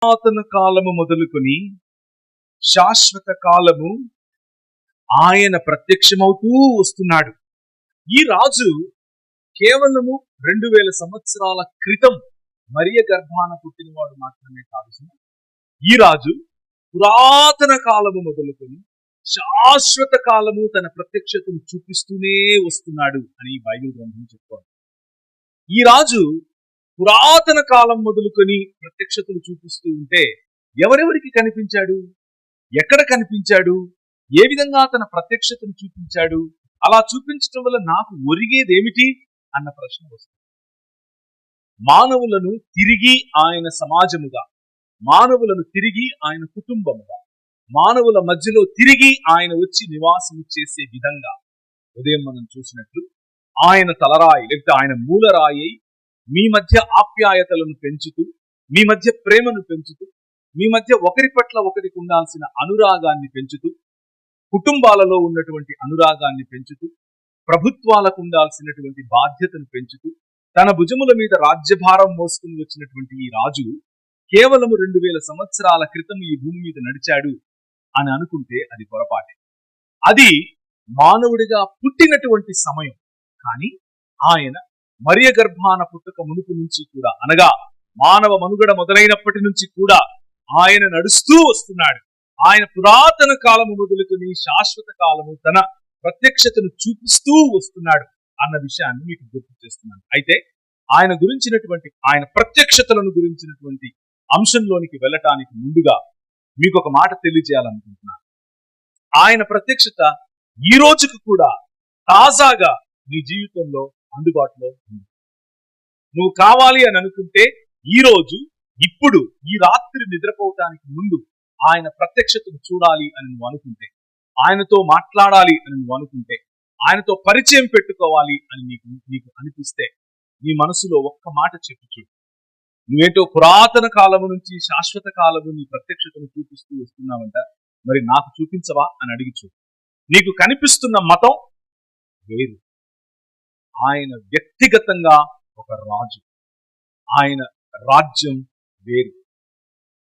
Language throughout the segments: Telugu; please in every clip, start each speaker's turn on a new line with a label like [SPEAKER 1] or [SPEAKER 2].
[SPEAKER 1] పురాతన కాలము మొదలుకొని శాశ్వత కాలము ఆయన ప్రత్యక్షమవుతూ వస్తున్నాడు. ఈ రాజు కేవలము 2000 సంవత్సరాల క్రితం మరియ గర్భాన పుట్టినవాడు మాత్రమే కాదు. ఈ రాజు పురాతన కాలము మొదలుకొని శాశ్వత కాలము తన ప్రత్యక్షతను చూపిస్తూనే వస్తున్నాడు అని బైబిల్ గ్రంథం చెప్తోంది. ఈ రాజు పురాతన కాలం మొదలుకొని ప్రత్యక్షతలు చూపిస్తూ ఉంటే ఎవరెవరికి కనిపించాడు, ఎక్కడ కనిపించాడు, ఏ విధంగా తన ప్రత్యక్షతను చూపించాడు, అలా చూపించడం వల్ల నాకు ఒరిగేదేమిటి అన్న ప్రశ్న వస్తుంది. మానవులను తిరిగి ఆయన సమాజముగా, మానవులను తిరిగి ఆయన కుటుంబముగా, మానవుల మధ్యలో తిరిగి ఆయన వచ్చి నివాసము చేసే విధంగా ఉదయం మనం చూసినట్లు ఆయన తలరాయి లేకపోతే ఆయన మూలరాయి మీ మధ్య ఆప్యాయతలను పెంచుతూ, మీ మధ్య ప్రేమను పెంచుతూ, మీ మధ్య ఒకరి పట్ల ఒకరికి ఉండాల్సిన అనురాగాన్ని పెంచుతూ, కుటుంబాలలో ఉన్నటువంటి అనురాగాన్ని పెంచుతూ, ప్రభుత్వాలకు ఉండాల్సినటువంటి బాధ్యతను పెంచుతూ, తన భుజముల మీద రాజ్యభారం మోసుకుని వచ్చినటువంటి ఈ రాజు కేవలము 2000 సంవత్సరాల క్రితం ఈ భూమి మీద నడిచాడు అని అనుకుంటే అది పొరపాటే. అది మానవుడిగా పుట్టినటువంటి సమయం. కానీ ఆయన మరియ గర్భాన పుట్టక మునుపు నుంచి కూడా, అనగా మానవ మనుగడ మొదలైనప్పటి నుంచి కూడా ఆయన నడుస్తూ వస్తున్నాడు. ఆయన పురాతన కాలము మొదలుకొని శాశ్వత కాలము తన ప్రత్యక్షతను చూపిస్తూ వస్తున్నాడు అన్న విషయాన్ని మీకు గుర్తు చేస్తున్నాను. అయితే ఆయన గురించినటువంటి, ఆయన ప్రత్యక్షతలను గురించినటువంటి అంశంలోనికి వెళ్ళటానికి ముందుగా మీకు ఒక మాట తెలియజేయాలనుకుంటున్నాను. ఆయన ప్రత్యక్షత ఈ రోజుకు కూడా తాజాగా నీ జీవితంలో అందుబాటులో ఉంది. నువ్వు కావాలి అని అనుకుంటే ఈ రోజు, ఇప్పుడు, ఈ రాత్రి నిద్రపోవటానికి ముందు ఆయన ప్రత్యక్షతను చూడాలి అని నువ్వు అనుకుంటే, ఆయనతో మాట్లాడాలి అని నువ్వు అనుకుంటే, ఆయనతో పరిచయం పెట్టుకోవాలి అని నీకు అనిపిస్తే నీ మనసులో ఒక్క మాట చెప్పు చూడు. నువ్వేంటో పురాతన కాలము నుంచి శాశ్వత కాలము నీ ప్రత్యక్షతను చూపిస్తూ వస్తున్నావంట, మరి నాకు చూపించవా అని అడిగి చూడు. నీకు కనిపిస్తున్న మతం వేరు. ఆయన వ్యక్తిగతంగా ఒక రాజు, ఆయన రాజ్యం వేరు.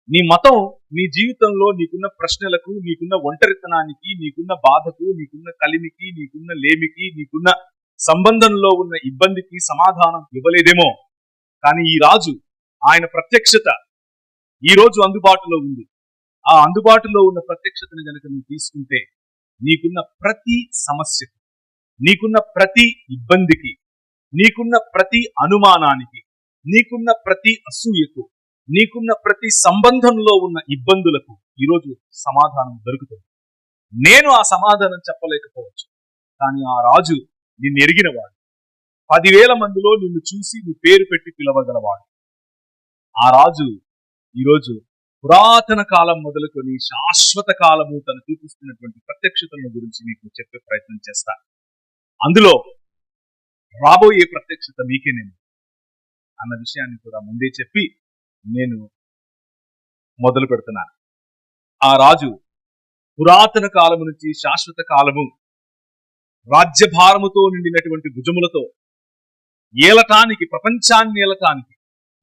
[SPEAKER 1] నీ మతం నీ జీవితంలో నీకున్న ప్రశ్నలకు, నీకున్న ఒంటరితనానికి, నీకున్న బాధకు, నీకున్న కలిమికి, నీకున్న లేమికి, నీకున్న సంబంధంలో ఉన్న ఇబ్బందికి సమాధానం ఇవ్వలేదేమో. కానీ ఈ రాజు, ఆయన ప్రత్యక్షత ఈ రోజు అందుబాటులో ఉంది. ఆ అందుబాటులో ఉన్న ప్రత్యక్షతను కనుక నువ్వు తీసుకుంటే నీకున్న ప్రతి సమస్యకు, నీకున్న ప్రతి ఇబ్బందికి, నీకున్న ప్రతి అనుమానానికి, నీకున్న ప్రతి అసూయకు, నీకున్న ప్రతి సంబంధంలో ఉన్న ఇబ్బందులకు ఈరోజు సమాధానం దొరుకుతుంది. నేను ఆ సమాధానం చెప్పలేకపోవచ్చు, కానీ ఆ రాజు నిన్ను ఎరిగినవాడు. 10,000 మందిలో నిన్ను చూసి నువ్వు పేరు పెట్టి పిలవగలవాడు. ఆ రాజు ఈరోజు పురాతన కాలం మొదలుకొని శాశ్వత కాలము తను చూపిస్తున్నటువంటి ప్రత్యక్షతల గురించి మీకు చెప్పే ప్రయత్నం చేస్తాను. అందులో రాబోయే ప్రత్యక్షత మీకేనేమి అన్న విషయాన్ని కూడా ముందే చెప్పి నేను మొదలు పెడుతున్నాను. ఆ రాజు పురాతన కాలము నుంచి శాశ్వత కాలము రాజ్యభారముతో నిండినటువంటి భుజములతో ఏలటానికి, ప్రపంచాన్ని ఏలటానికి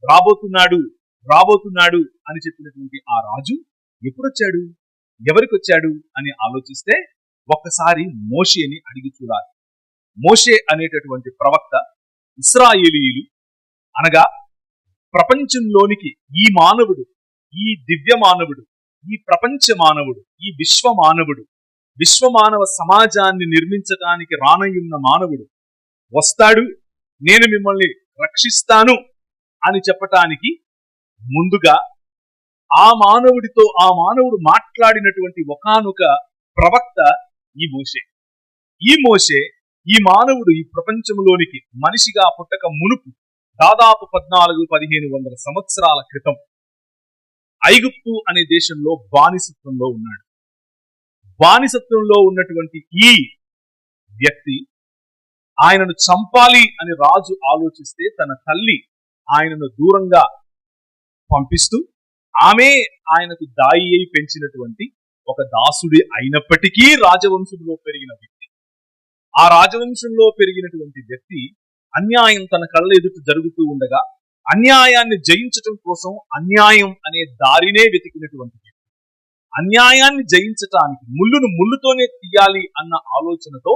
[SPEAKER 1] రాబోతున్నాడు అని చెప్పినటువంటి ఆ రాజు ఎప్పుడొచ్చాడు, ఎవరికి వచ్చాడు అని ఆలోచిస్తే ఒక్కసారి మోషేని అడిగి చూడాలి. మోషే అనేటటువంటి ప్రవక్త ఇశ్రాయేలీయులు, అనగా ప్రపంచంలోనికి ఈ మానవుడు, ఈ దివ్య మానవుడు, ఈ ప్రపంచ మానవుడు, ఈ విశ్వమానవ సమాజాన్ని నిర్మించడానికి రానయ్యున్న మానవుడు వస్తాడు, నేను మిమ్మల్ని రక్షిస్తాను అని చెప్పటానికి ముందుగా ఆ మానవుడు మాట్లాడినటువంటి ఒకానొక ప్రవక్త ఈ మోషే. ఈ మానవుడు ఈ ప్రపంచంలోనికి మనిషిగా పుట్టక మునుపు దాదాపు 1400-1500 సంవత్సరాల క్రితం ఐగుప్తు అనే దేశంలో బానిసత్వంలో ఉన్నాడు. బానిసత్వంలో ఉన్నటువంటి ఈ వ్యక్తి ఆయనను చంపాలి అని రాజు ఆలోచిస్తే తన తల్లి ఆయనను దూరంగా పంపిస్తూ, ఆమె ఆయనకు దాయి అయి పెంచినటువంటి ఒక దాసుడి అయినప్పటికీ రాజవంశంలో పెరిగిన వ్యక్తి. ఆ రాజవంశంలో పెరిగినటువంటి వ్యక్తి అన్యాయం తన కళ్ళ ఎదుట జరుగుతూ ఉండగా అన్యాయాన్ని జయించటం కోసం అన్యాయం అనే దారినే వెతికినటువంటి వ్యక్తి. అన్యాయాన్ని జయించటానికి ముళ్ళును ముళ్ళుతోనే తీయాలి అన్న ఆలోచనతో,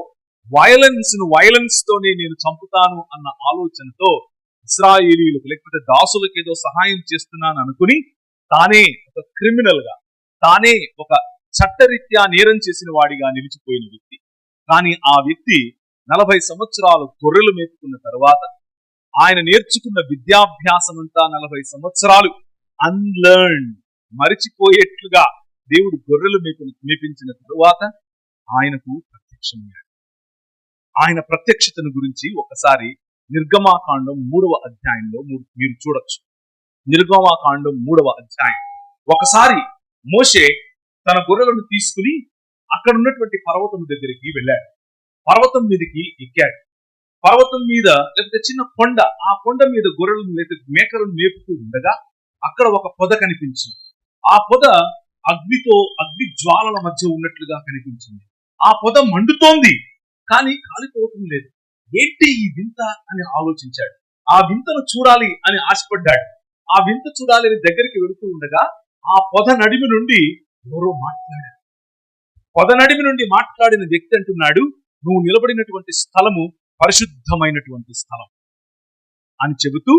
[SPEAKER 1] వైలెన్స్ తోనే నేను చంపుతాను అన్న ఆలోచనతో ఇశ్రాయేలీయులకు లేకపోతే దాసులకు ఏదో సహాయం చేస్తున్నాను అనుకుని తానే ఒక క్రిమినల్ గా, తానే ఒక చట్టరీత్యా నేరం చేసిన వాడిగా నిలిచిపోయిన వ్యక్తి. కానీ ఆ వ్యక్తి 40 సంవత్సరాలు గొర్రెలు మేపుకున్న తర్వాత ఆయన నేర్చుకున్న విద్యాభ్యాసం అంతా 40 సంవత్సరాలు అన్లర్న్డ్, మరిచిపోయేట్లుగా దేవుడు గొర్రెలు మేపించిన తరువాత ఆయనకు ప్రత్యక్షమయ్యాడు. ఆయన ప్రత్యక్షతను గురించి ఒకసారి నిర్గమాకాండం 3వ అధ్యాయంలో మీరు చూడొచ్చు. నిర్గమాకాండం 3వ అధ్యాయం. ఒకసారి మోషే తన గొర్రెలను తీసుకుని అక్కడ ఉన్నటువంటి పర్వతం దగ్గరికి వెళ్ళాడు. పర్వతం మీదకి ఎక్కాడు. పర్వతం మీద లేకపోతే చిన్న కొండ, ఆ కొండ మీద గొర్రెలను లేకపోతే మేకలను మేపుతూ ఉండగా అక్కడ ఒక పొద కనిపించింది. ఆ పొద అగ్ని జ్వాలల మధ్య ఉన్నట్లుగా కనిపించింది. ఆ పొద మండుతోంది, కానీ కాలిపోవటం లేదు. ఏంటి ఈ వింత అని ఆలోచించాడు. ఆ వింతను చూడాలి అని ఆశపడ్డాడు. ఆ వింత చూడాలి అని దగ్గరికి వెళుతూ ఉండగా ఆ పొద నడిమి నుండి ఎవరో మాట్లాడారు. పొద నడిమి నుండి మాట్లాడిన వ్యక్తి అంటున్నాడు, నువ్వు నిలబడినటువంటి స్థలము పరిశుద్ధమైనటువంటి స్థలం అని చెబుతూ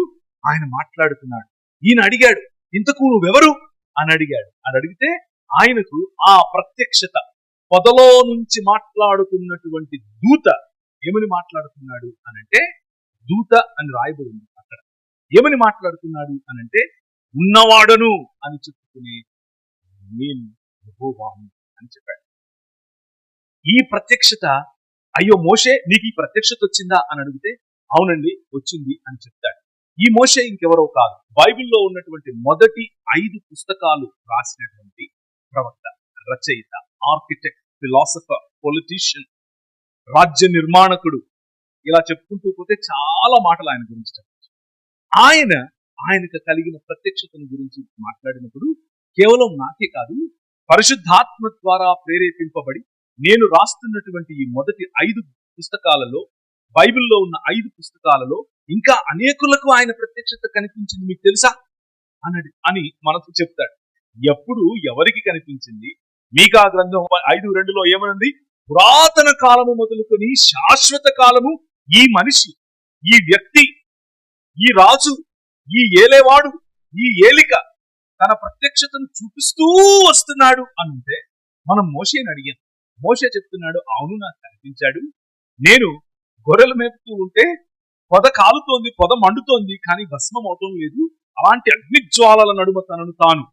[SPEAKER 1] ఆయన మాట్లాడుతున్నాడు. ఈయన అడిగాడు, ఇంతకు నువ్వెవరు అని అడిగాడు. అని అడిగితే ఆయనకు ఆ ప్రత్యక్షత, పొదలో నుంచి మాట్లాడుతున్నటువంటి దూత ఏమని మాట్లాడుతున్నాడు అనంటే, దూత అని రాయబడి ఉంది అక్కడ. ఏమని మాట్లాడుతున్నాడు అనంటే, ఉన్నవాడను అని చెప్పుకుని నేను యెహోవాను అని చెప్పాడు. ఈ ప్రత్యక్షత, అయ్యో మోషే నీకు ఈ ప్రత్యక్షత వచ్చిందా అని అడిగితే అవునండి వచ్చింది అని చెప్తాడు. ఈ మోషే ఇంకెవరో కాదు, బైబిల్లో ఉన్నటువంటి మొదటి 5 పుస్తకాలు రాసినటువంటి ప్రవక్త, రచయిత, ఆర్కిటెక్ట్, ఫిలాసఫర్, పొలిటీషియన్, రాజ్య నిర్మాణకుడు, ఇలా చెప్పుకుంటూ పోతే చాలా మాటలు ఆయన గురించి చెప్పచ్చు. ఆయనకు కలిగిన ప్రత్యక్షతను గురించి మాట్లాడినప్పుడు కేవలం నాకే కాదు, పరిశుద్ధాత్మ ద్వారా ప్రేరేపింపబడి నేను రాస్తున్నటువంటి ఈ మొదటి 5 పుస్తకాలలో, బైబిల్లో ఉన్న 5 పుస్తకాలలో ఇంకా అనేకులకు ఆయన ప్రత్యక్షత కనిపించింది, మీకు తెలుసా అని మనకు చెప్తాడు. ఎప్పుడు ఎవరికి కనిపించింది? మీకా గ్రంథం 5:2లో ఏమనుంది? పురాతన కాలము మొదలుకొని శాశ్వత కాలము ఈ మనిషి, ఈ వ్యక్తి, ఈ రాజు, ఈ ఏలేవాడు, ఈ ఏలిక తన ప్రత్యక్షతను చూపిస్తూ వస్తున్నాడు అంటే మనం మోషేని అడిగాం. మోషే చెప్తున్నాడు, అవును నాకు కనిపించాడు. నేను గొర్రెలు మేపుతూ ఉంటే పొద కాలుతోంది, పొద మండుతోంది, కానీ భస్మం అవటం లేదు. అలాంటి అగ్నిజ్వాలల నడుమ తనను తాను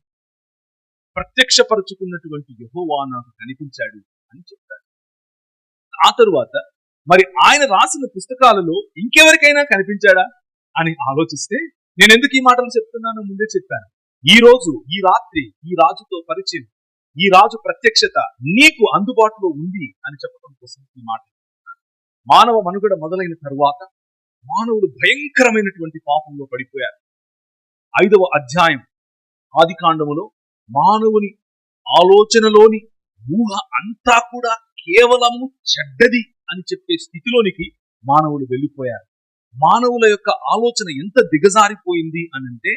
[SPEAKER 1] ప్రత్యక్షపరుచుకున్నటువంటి యెహోవా నాకు కనిపించాడు అని చెప్తాడు. ఆ తరువాత మరి ఆయన రాసిన పుస్తకాలలో ఇంకెవరికైనా కనిపించాడా అని ఆలోచిస్తే, నేను ఎందుకు ఈ మాటలు చెప్తున్నానో ముందే చెప్పాను. ఈ రోజు, ఈ రాత్రి ఈ రాజుతో పరిచయం, ఈ రాజు ప్రత్యక్షత నీకు అందుబాటులో ఉంది అని చెప్పడం కోసం ఈ మాట. మానవ మనుగడ మొదలైన తరువాత మానవుడు భయంకరమైనటువంటి పాపంలో పడిపోయారు. 5వ అధ్యాయం ఆదికాండములో మానవుని ఆలోచనలోని ఊహ అంతా కూడా కేవలము చెడ్డది అని చెప్పే స్థితిలోనికి మానవులు వెళ్ళిపోయారు. మానవుల యొక్క ఆలోచన ఎంత దిగజారిపోయింది అనంటే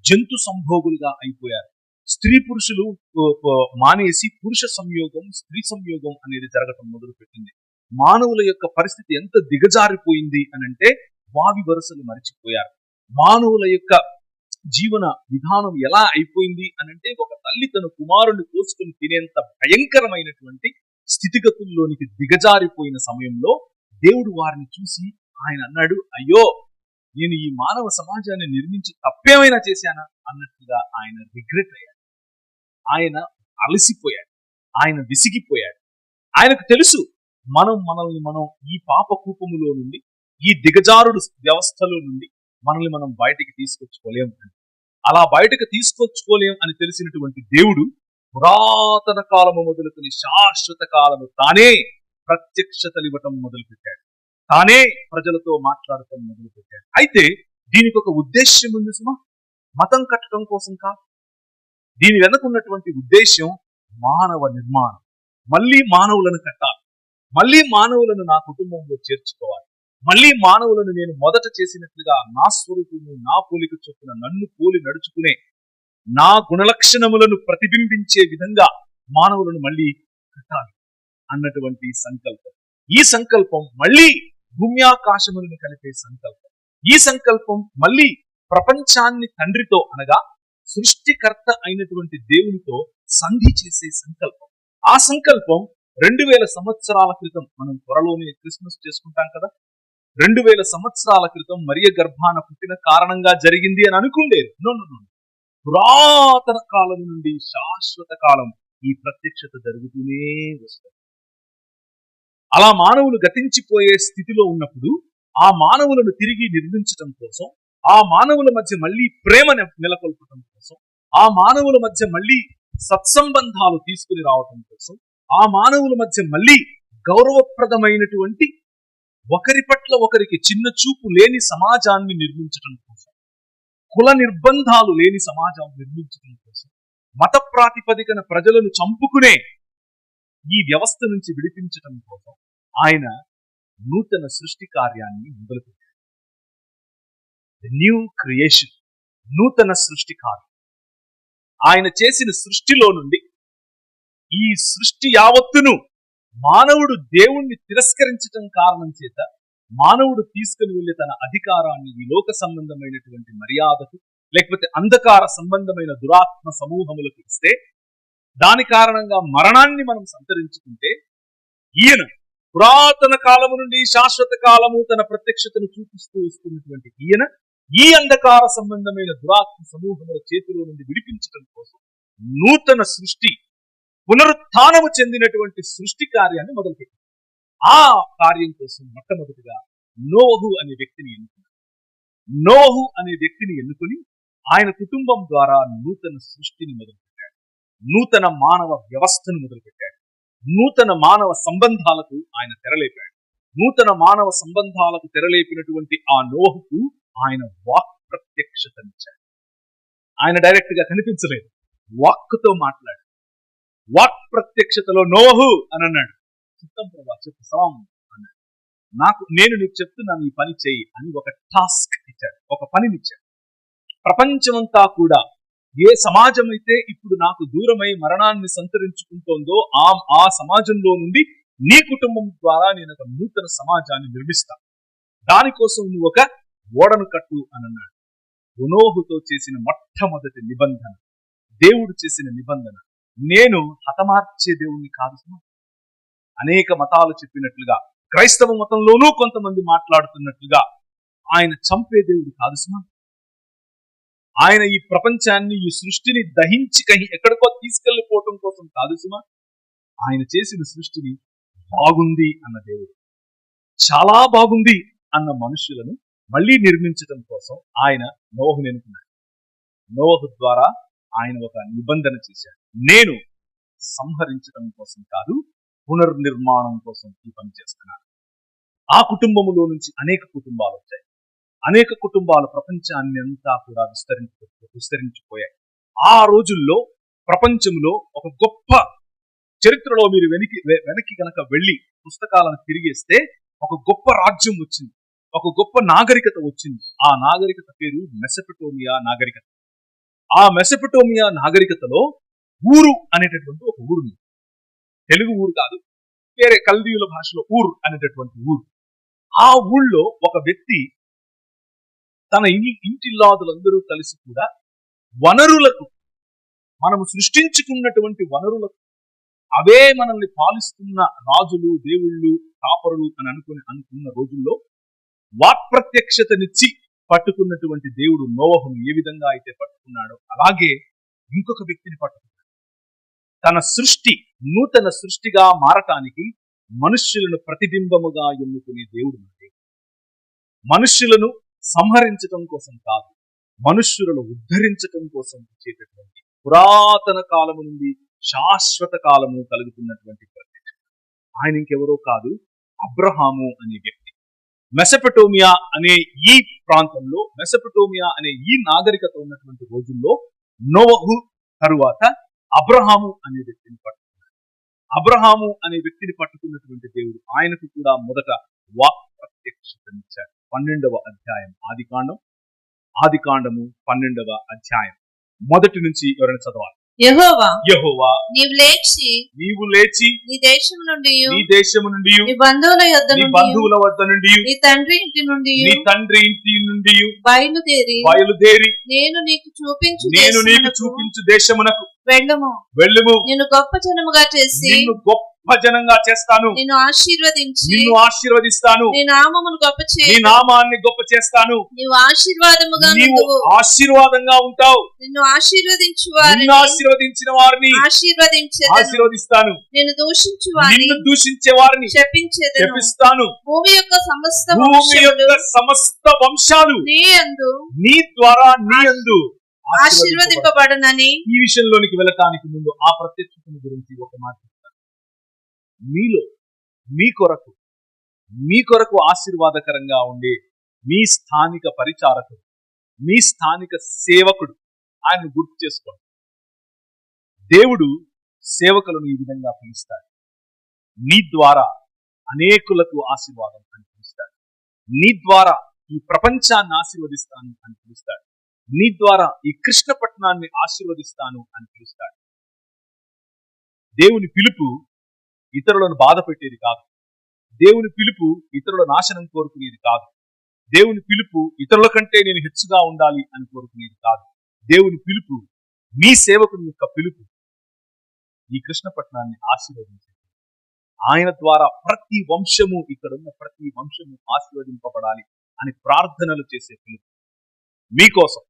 [SPEAKER 1] జంతు సంభోగులుగా అయిపోయారు. స్త్రీ పురుషులు మానేసి పురుష సంయోగం, స్త్రీ సంయోగం అనేది జరగటం మొదలుపెట్టింది. మానవుల యొక్క పరిస్థితి ఎంత దిగజారిపోయింది అనంటే వావి వరుసలు మరిచిపోయారు. మానవుల యొక్క జీవన విధానం ఎలా అయిపోయింది అనంటే ఒక తల్లి తన కుమారుని కోసుకుని తినేంత భయంకరమైనటువంటి స్థితిగతుల్లోనికి దిగజారిపోయిన సమయంలో దేవుడు వారిని చూసి ఆయన అన్నాడు, అయ్యో నేను ఈ మానవ సమాజాన్ని నిర్మించి తప్పేమైనా చేశానా అన్నట్టుగా ఆయన రిగ్రెట్ అయ్యాడు. ఆయన అలసిపోయాడు, ఆయన విసిగిపోయాడు. ఆయనకు తెలుసు మనల్ని ఈ పాప కూపములో నుండి, ఈ దిగజారుడు వ్యవస్థలో నుండి మనల్ని మనం బయటికి తీసుకొచ్చుకోలేం అని. అలా బయటకు తీసుకొచ్చుకోలేం అని తెలిసినటువంటి దేవుడు పురాతన కాలము మొదలుకొని శాశ్వత కాలము తానే ప్రత్యక్షతలు ఇవ్వటం మొదలుపెట్టాడు. తానే ప్రజలతో మాట్లాడటం మొదలుపెట్టాడు. అయితే దీనికి ఒక ఉద్దేశ్యం ఉంది సుమా, మతం కట్టడం కోసం కాదు. దీని వెనుకున్నటువంటి ఉద్దేశం మానవ నిర్మాణం. మళ్ళీ మానవులను కట్టాలి, మళ్ళీ మానవులను నా కుటుంబంలో చేర్చుకోవాలి, మళ్ళీ మానవులను నేను మొదట చేసినట్లుగా నా స్వరూపము నా పోలిక చొప్పున నన్ను పోలి నడుచుకునే నా గుణలక్షణములను ప్రతిబింబించే విధంగా మానవులను మళ్ళీ కట్టాలి అన్నటువంటి సంకల్పం. ఈ సంకల్పం మళ్ళీ భూమ్యాకాశములను కలిపే సంకల్పం. ఈ సంకల్పం మళ్ళీ ప్రపంచాన్ని తండ్రితో అనగా సృష్టికర్త అయినటువంటి దేవునితో సంధి చేసే సంకల్పం. ఆ సంకల్పం 2000 సంవత్సరాల క్రితం, మనం త్వరలోనే క్రిస్మస్ చేసుకుంటాం కదా, 2000 సంవత్సరాల క్రితం మరియ గర్భాన పుట్టిన కారణంగా జరిగింది అని అనుకోలేదు. నో, పురాతన కాలం నుండి శాశ్వత కాలం ఈ ప్రత్యక్షత జరుగుతూనే వస్తుంది. అలా మానవులు గతించిపోయే స్థితిలో ఉన్నప్పుడు ఆ మానవులను తిరిగి నిర్మించటం కోసం, ఆ మానవుల మధ్య మళ్ళీ ప్రేమ నెలకొల్పటం కోసం, ఆ మానవుల మధ్య మళ్ళీ సత్సంబంధాలు తీసుకుని రావటం కోసం, ఆ మానవుల మధ్య మళ్ళీ గౌరవప్రదమైనటువంటి ఒకరి పట్ల ఒకరికి చిన్న చూపు లేని సమాజాన్ని నిర్మించటం కోసం, కుల నిర్బంధాలు లేని సమాజాన్ని నిర్మించటం కోసం, మత ప్రాతిపదికన ప్రజలను చంపుకునే ఈ వ్యవస్థ నుంచి విడిపించటం కోసం ఆయన నూతన సృష్టి కార్యాన్ని మొదలుపెట్టాడు. న్యూ క్రియేషన్, నూతన సృష్టి కార్యం. ఆయన చేసిన సృష్టిలో నుండి ఈ సృష్టి యావత్తును మానవుడు దేవుణ్ణి తిరస్కరించటం కారణం చేత మానవుడు తీసుకుని వెళ్ళే తన అధికారాన్ని ఈ లోక సంబంధమైనటువంటి మర్యాదకు లేకపోతే అంధకార సంబంధమైన దురాత్మ సమూహములకు ఇస్తే, దాని కారణంగా మరణాన్ని మనం సంతరించుకుంటే, ఈయన పురాతన కాలము నుండి శాశ్వత కాలము తన ప్రత్యక్షతను చూపిస్తూ వస్తున్నటువంటి ఈయన ఈ అంధకార సంబంధమైన దురాత్మ సమూహముల చేతిలో నుండి విడిపించడం కోసం నూతన సృష్టి, పునరుత్థానము చెందినటువంటి సృష్టి కార్యాన్ని మొదలుపెట్టారు. ఆ కార్యం కోసం మొట్టమొదటిగా నోవహు అనే వ్యక్తిని ఎన్నుకున్నారు. నోవహు అనే వ్యక్తిని ఎన్నుకుని ఆయన కుటుంబం ద్వారా నూతన సృష్టిని మొదలుపెట్టాడు. నూతన మానవ వ్యవస్థను మొదలుపెట్టాడు. నూతన మానవ సంబంధాలకు ఆయన తెరలేపాడు. నూతన మానవ సంబంధాలకు తెరలేపినటువంటి ఆ నోవహుకు ఆయన వాక్ ప్రత్యక్షతనిచ్చాడు. ఆయన డైరెక్ట్ గా కనిపించలేదు, వాక్కుతో మాట్లాడు. వాక్ ప్రత్యక్షతలో నోవహు అని అన్నాడు. చిత్తం ప్రభా, చెప్తాం అన్నాడు. నేను నీకు చెప్తున్నాను, ఈ పని చేయి అని ఒక టాస్క్ ఇచ్చాడు, ఒక పనినిచ్చాడు. ప్రపంచమంతా కూడా ఏ సమాజం అయితే ఇప్పుడు నాకు దూరమై మరణాన్ని సంతరించుకుంటోందో ఆ సమాజంలో నుండి నీ కుటుంబం ద్వారా నేను ఒక నూతన సమాజాన్ని నిర్మిస్తాను. దానికోసం నువ్వు ఒక ఓడను కట్టు అని అన్నాడు. నోవహుతో చేసిన మొట్టమొదటి నిబంధన, దేవుడు చేసిన నిబంధన, నేను హతమార్చే దేవుణ్ణి కాదు సుమా. అనేక మతాలు చెప్పినట్లుగా, క్రైస్తవ మతంలోనూ కొంతమంది మాట్లాడుతున్నట్లుగా ఆయన చంపే దేవుడు కాదు సుమా. ఆయన ఈ ప్రపంచాన్ని, ఈ సృష్టిని దహించి ఎక్కడికో తీసుకెళ్లిపోవటం కోసం కాదు సుమా. ఆయన చేసిన సృష్టిని బాగుంది అన్న దేవుడు, చాలా బాగుంది అన్న మనుషులను మళ్ళీ నిర్మించడం కోసం ఆయన నోవహుని ఎన్నుకున్నాడు. నోవహు ద్వారా ఆయన ఒక నిబంధన చేశాడు. నేను సంహరించడం కోసం కాదు, పునర్నిర్మాణం కోసం ఈ పని చేస్తున్నాను. ఆ కుటుంబములో నుంచి అనేక కుటుంబాలు వచ్చాయి. అనేక కుటుంబాలు ప్రపంచాన్ని అంతా కూడా విస్తరించిపోయాయి. ఆ రోజుల్లో ప్రపంచంలో ఒక గొప్ప చరిత్రలో మీరు వెనక్కి కనుక వెళ్ళి పుస్తకాలను తిరిగేస్తే ఒక గొప్ప రాజ్యం వచ్చింది, ఒక గొప్ప నాగరికత వచ్చింది. ఆ నాగరికత పేరు మెసొపొటేమియా నాగరికత. ఆ మెసొపొటేమియా నాగరికతలో ఊరు అనేటటువంటి ఒక ఊరు, తెలుగు ఊరు కాదు, వేరే కల్దీయుల భాషలో ఊరు అనేటటువంటి ఊరు. ఆ ఊళ్ళో ఒక వ్యక్తి తన ఇంటిల్లాదులందరూ కలిసి కూడా వనరులకు, మనము సృష్టించుకున్నటువంటి వనరులకు, అవే మనల్ని పాలిస్తున్న రాజులు, దేవుళ్ళు, కాపరులు అని అనుకున్న రోజుల్లో వాక్ప్రత్యక్షతనిచ్చి పట్టుకున్నటువంటి దేవుడు నోవహును ఏ విధంగా అయితే పట్టుకున్నాడో అలాగే ఇంకొక వ్యక్తిని పట్టుకున్నాడు. తన సృష్టి నూతన సృష్టిగా మారటానికి మనుష్యులను ప్రతిబింబముగా ఎన్నుకునే దేవుడు. మనుష్యులను సంహరించటం కోసం కాదు, మనుష్యులను ఉద్ధరించటం కోసం వచ్చేటటువంటి పురాతన కాలము నుండి శాశ్వత కాలము కలుగుతున్నటువంటి ప్రత్యక్షత. ఆయన ఇంకెవరో కాదు, అబ్రహాము అనే వ్యక్తి. మెసొపొటేమియా అనే ఈ ప్రాంతంలో, మెసొపొటేమియా అనే ఈ నాగరికత ఉన్నటువంటి రోజుల్లో నోవహు తరువాత అబ్రహాము అనే వ్యక్తిని పట్టుకున్నాడు. అబ్రహాము అనే వ్యక్తిని పట్టుకున్నటువంటి దేవుడు ఆయనకు కూడా మొదట వాక్ ప్రత్యక్షతనిచ్చాడు. 12వ అధ్యాయం ఆదికాండము 12వ అధ్యాయం మొదటి నుంచి ఎవరైనా చదవాలి. యెహోవా నీవు లేచి నీ దేశము నుండి నీ బంధువుల వద్ద నుండి నీ తండ్రి ఇంటి నుండి బయలుదేరి నేను నీకు చూపించు దేశమునకు వెళ్ళుము.
[SPEAKER 2] నిన్ను గొప్ప జనముగా చేసి
[SPEAKER 1] నిన్ను గొప్ప జనంగా చేస్తాను.
[SPEAKER 2] నిన్ను
[SPEAKER 1] ఆశీర్వదిస్తాను.
[SPEAKER 2] నీ నామమును గొప్ప చేయి.
[SPEAKER 1] నీ నామాన్ని గొప్ప చేస్తాను.
[SPEAKER 2] నీవు
[SPEAKER 1] ఆశీర్వాదంగా ఉంటావు.
[SPEAKER 2] నిన్ను ఆశీర్వదించిన వారిని
[SPEAKER 1] ఆశీర్వదిస్తాను.
[SPEAKER 2] నిన్ను
[SPEAKER 1] దూషించే వారిని శపిస్తాను.
[SPEAKER 2] భూమి యొక్క
[SPEAKER 1] సమస్త వంశాలు నీ ద్వారా నీ యందు
[SPEAKER 2] ఆశీర్వదింపబడునని.
[SPEAKER 1] ఈ విషయంలోనికి వెళ్ళటానికి ముందు ఆ ప్రత్యక్షతను గురించి ఒక మాట చెప్తాను. మీలో మీ కొరకు ఆశీర్వాదకరంగా ఉండే మీ స్థానిక పరిచారకుడు, మీ స్థానిక సేవకుడు ఆయన గుర్తు చేసుకోండి. దేవుడు సేవకులను ఈ విధంగా పిలుస్తాడు. నీ ద్వారా అనేకులకు ఆశీర్వాదం అని పిలుస్తాడు. నీ ద్వారా ఈ ప్రపంచాన్ని ఆశీర్వదిస్తాను అని పిలుస్తాడు. నీ ద్వారా ఈ కృష్ణపట్నాన్ని ఆశీర్వదిస్తాను అని పిలుస్తాడు. దేవుని పిలుపు ఇతరులను బాధ పెట్టేది కాదు. దేవుని పిలుపు ఇతరుల నాశనం కోరుకునేది కాదు. దేవుని పిలుపు ఇతరుల కంటే నేను హెచ్చుగా ఉండాలి అని కోరుకునేది కాదు. దేవుని పిలుపు, మీ సేవకుని యొక్క పిలుపు ఈ కృష్ణపట్నాన్ని ఆశీర్వదించేది. ఆయన ద్వారా ప్రతి వంశము, ఇక్కడున్న ప్రతి వంశము ఆశీర్వదింపబడాలి అని ప్రార్థనలు చేసే పిలుపు. మీకోసం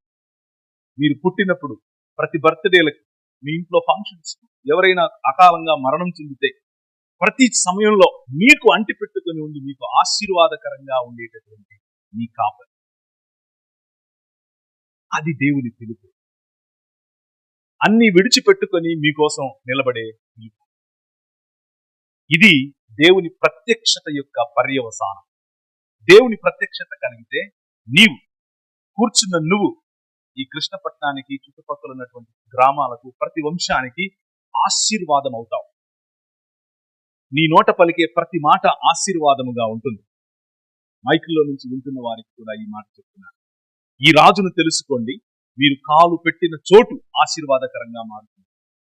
[SPEAKER 1] మీరు పుట్టినప్పుడు ప్రతి బర్త్డేలకు, మీ ఇంట్లో ఫంక్షన్స్, ఎవరైనా అకాలంగా మరణం చెందితే ప్రతి సమయంలో మీకు అంటిపెట్టుకుని ఉండి మీకు ఆశీర్వాదకరంగా ఉండేటటువంటి మీ కాపరి, అది దేవుని పిలుపు. అన్ని విడిచిపెట్టుకొని మీకోసం నిలబడే పిలుపు. ఇది దేవుని ప్రత్యక్షత యొక్క పర్యవసానం. దేవుని ప్రత్యక్షత కలిగితే నువ్వు ఈ కృష్ణపట్నానికి, చుట్టుపక్కల ఉన్నటువంటి గ్రామాలకు, ప్రతి వంశానికి ఆశీర్వాదం అవుతావు. నీ నోట పలికే ప్రతి మాట ఆశీర్వాదముగా ఉంటుంది. మైకుల్లో నుంచి వింటున్న వారికి కూడా ఈ మాట చెప్తున్నారు. ఈ రాజును తెలుసుకోండి. మీరు కాలు పెట్టిన చోటు ఆశీర్వాదకరంగా మారుతుంది.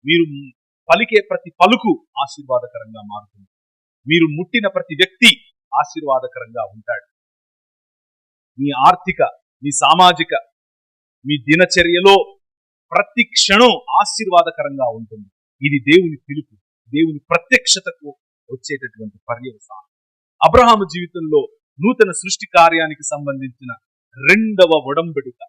[SPEAKER 1] మీరు పలికే ప్రతి పలుకు ఆశీర్వాదకరంగా మారుతుంది. మీరు ముట్టిన ప్రతి వ్యక్తి ఆశీర్వాదకరంగా ఉంటాడు. మీ ఆర్థిక, మీ సామాజిక, మీ దినచర్యలో ప్రతి క్షణం ఆశీర్వాదకరంగా ఉంటుంది. ఇది దేవుని పిలుపు, దేవుని ప్రత్యక్షతకు వచ్చేటటువంటి పర్యవసానం. అబ్రహాము జీవితంలో నూతన సృష్టి కార్యానికి సంబంధించిన రెండవ ఒడంబడిక,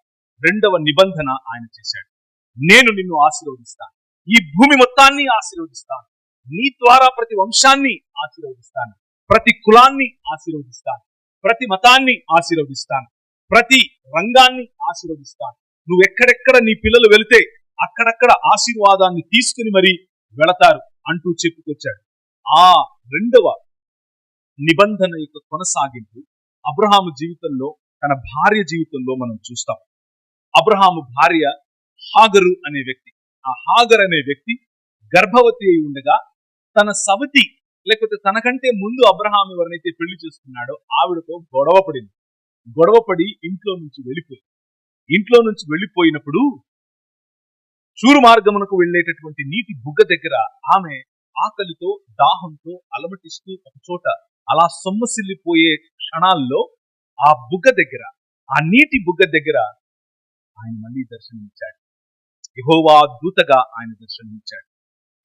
[SPEAKER 1] రెండవ నిబంధన ఆయన చేశాడు. నేను నిన్ను ఆశీర్వదిస్తాను, ఈ భూమి మొత్తాన్ని ఆశీర్వదిస్తాను, నీ ద్వారా ప్రతి వంశాన్ని ఆశీర్వదిస్తాను, ప్రతి కులాన్ని ఆశీర్వదిస్తాను, ప్రతి మతాన్ని ఆశీర్వదిస్తాను, ప్రతి రంగాన్ని ఆశీర్వదిస్తాను. నువ్వు ఎక్కడెక్కడ నీ పిల్లలు వెళితే అక్కడక్కడ ఆశీర్వాదాన్ని తీసుకుని మరి వెళతారు అంటూ చెప్పుకొచ్చాడు. ఆ రెండవ నిబంధన యొక్క కొనసాగింపు అబ్రహాము జీవితంలో, తన భార్య జీవితంలో మనం చూస్తాం. అబ్రహాము భార్య హాగరు అనే వ్యక్తి, ఆ హాగర్ అనే వ్యక్తి గర్భవతి అయి ఉండగా తన సవతి, లేకపోతే తనకంటే ముందు అబ్రహాము ఎవరినైతే పెళ్లి చేసుకున్నాడో ఆవిడతో గొడవపడి ఇంట్లో నుంచి వెళ్ళిపోయినప్పుడు చూరు మార్గమునకు వెళ్ళేటటువంటి నీటి బుగ్గ దగ్గర ఆమె ఆకలితో, దాహంతో అలమటిస్తూ ఒక చోట అలా సొమ్మసిల్లిపోయే క్షణాల్లో ఆ బుగ్గ దగ్గర, ఆ నీటి బుగ్గ దగ్గర ఆయన మళ్ళీ దర్శనమిచ్చాడు. యెహోవా దూతగా ఆయన దర్శనమిచ్చాడు.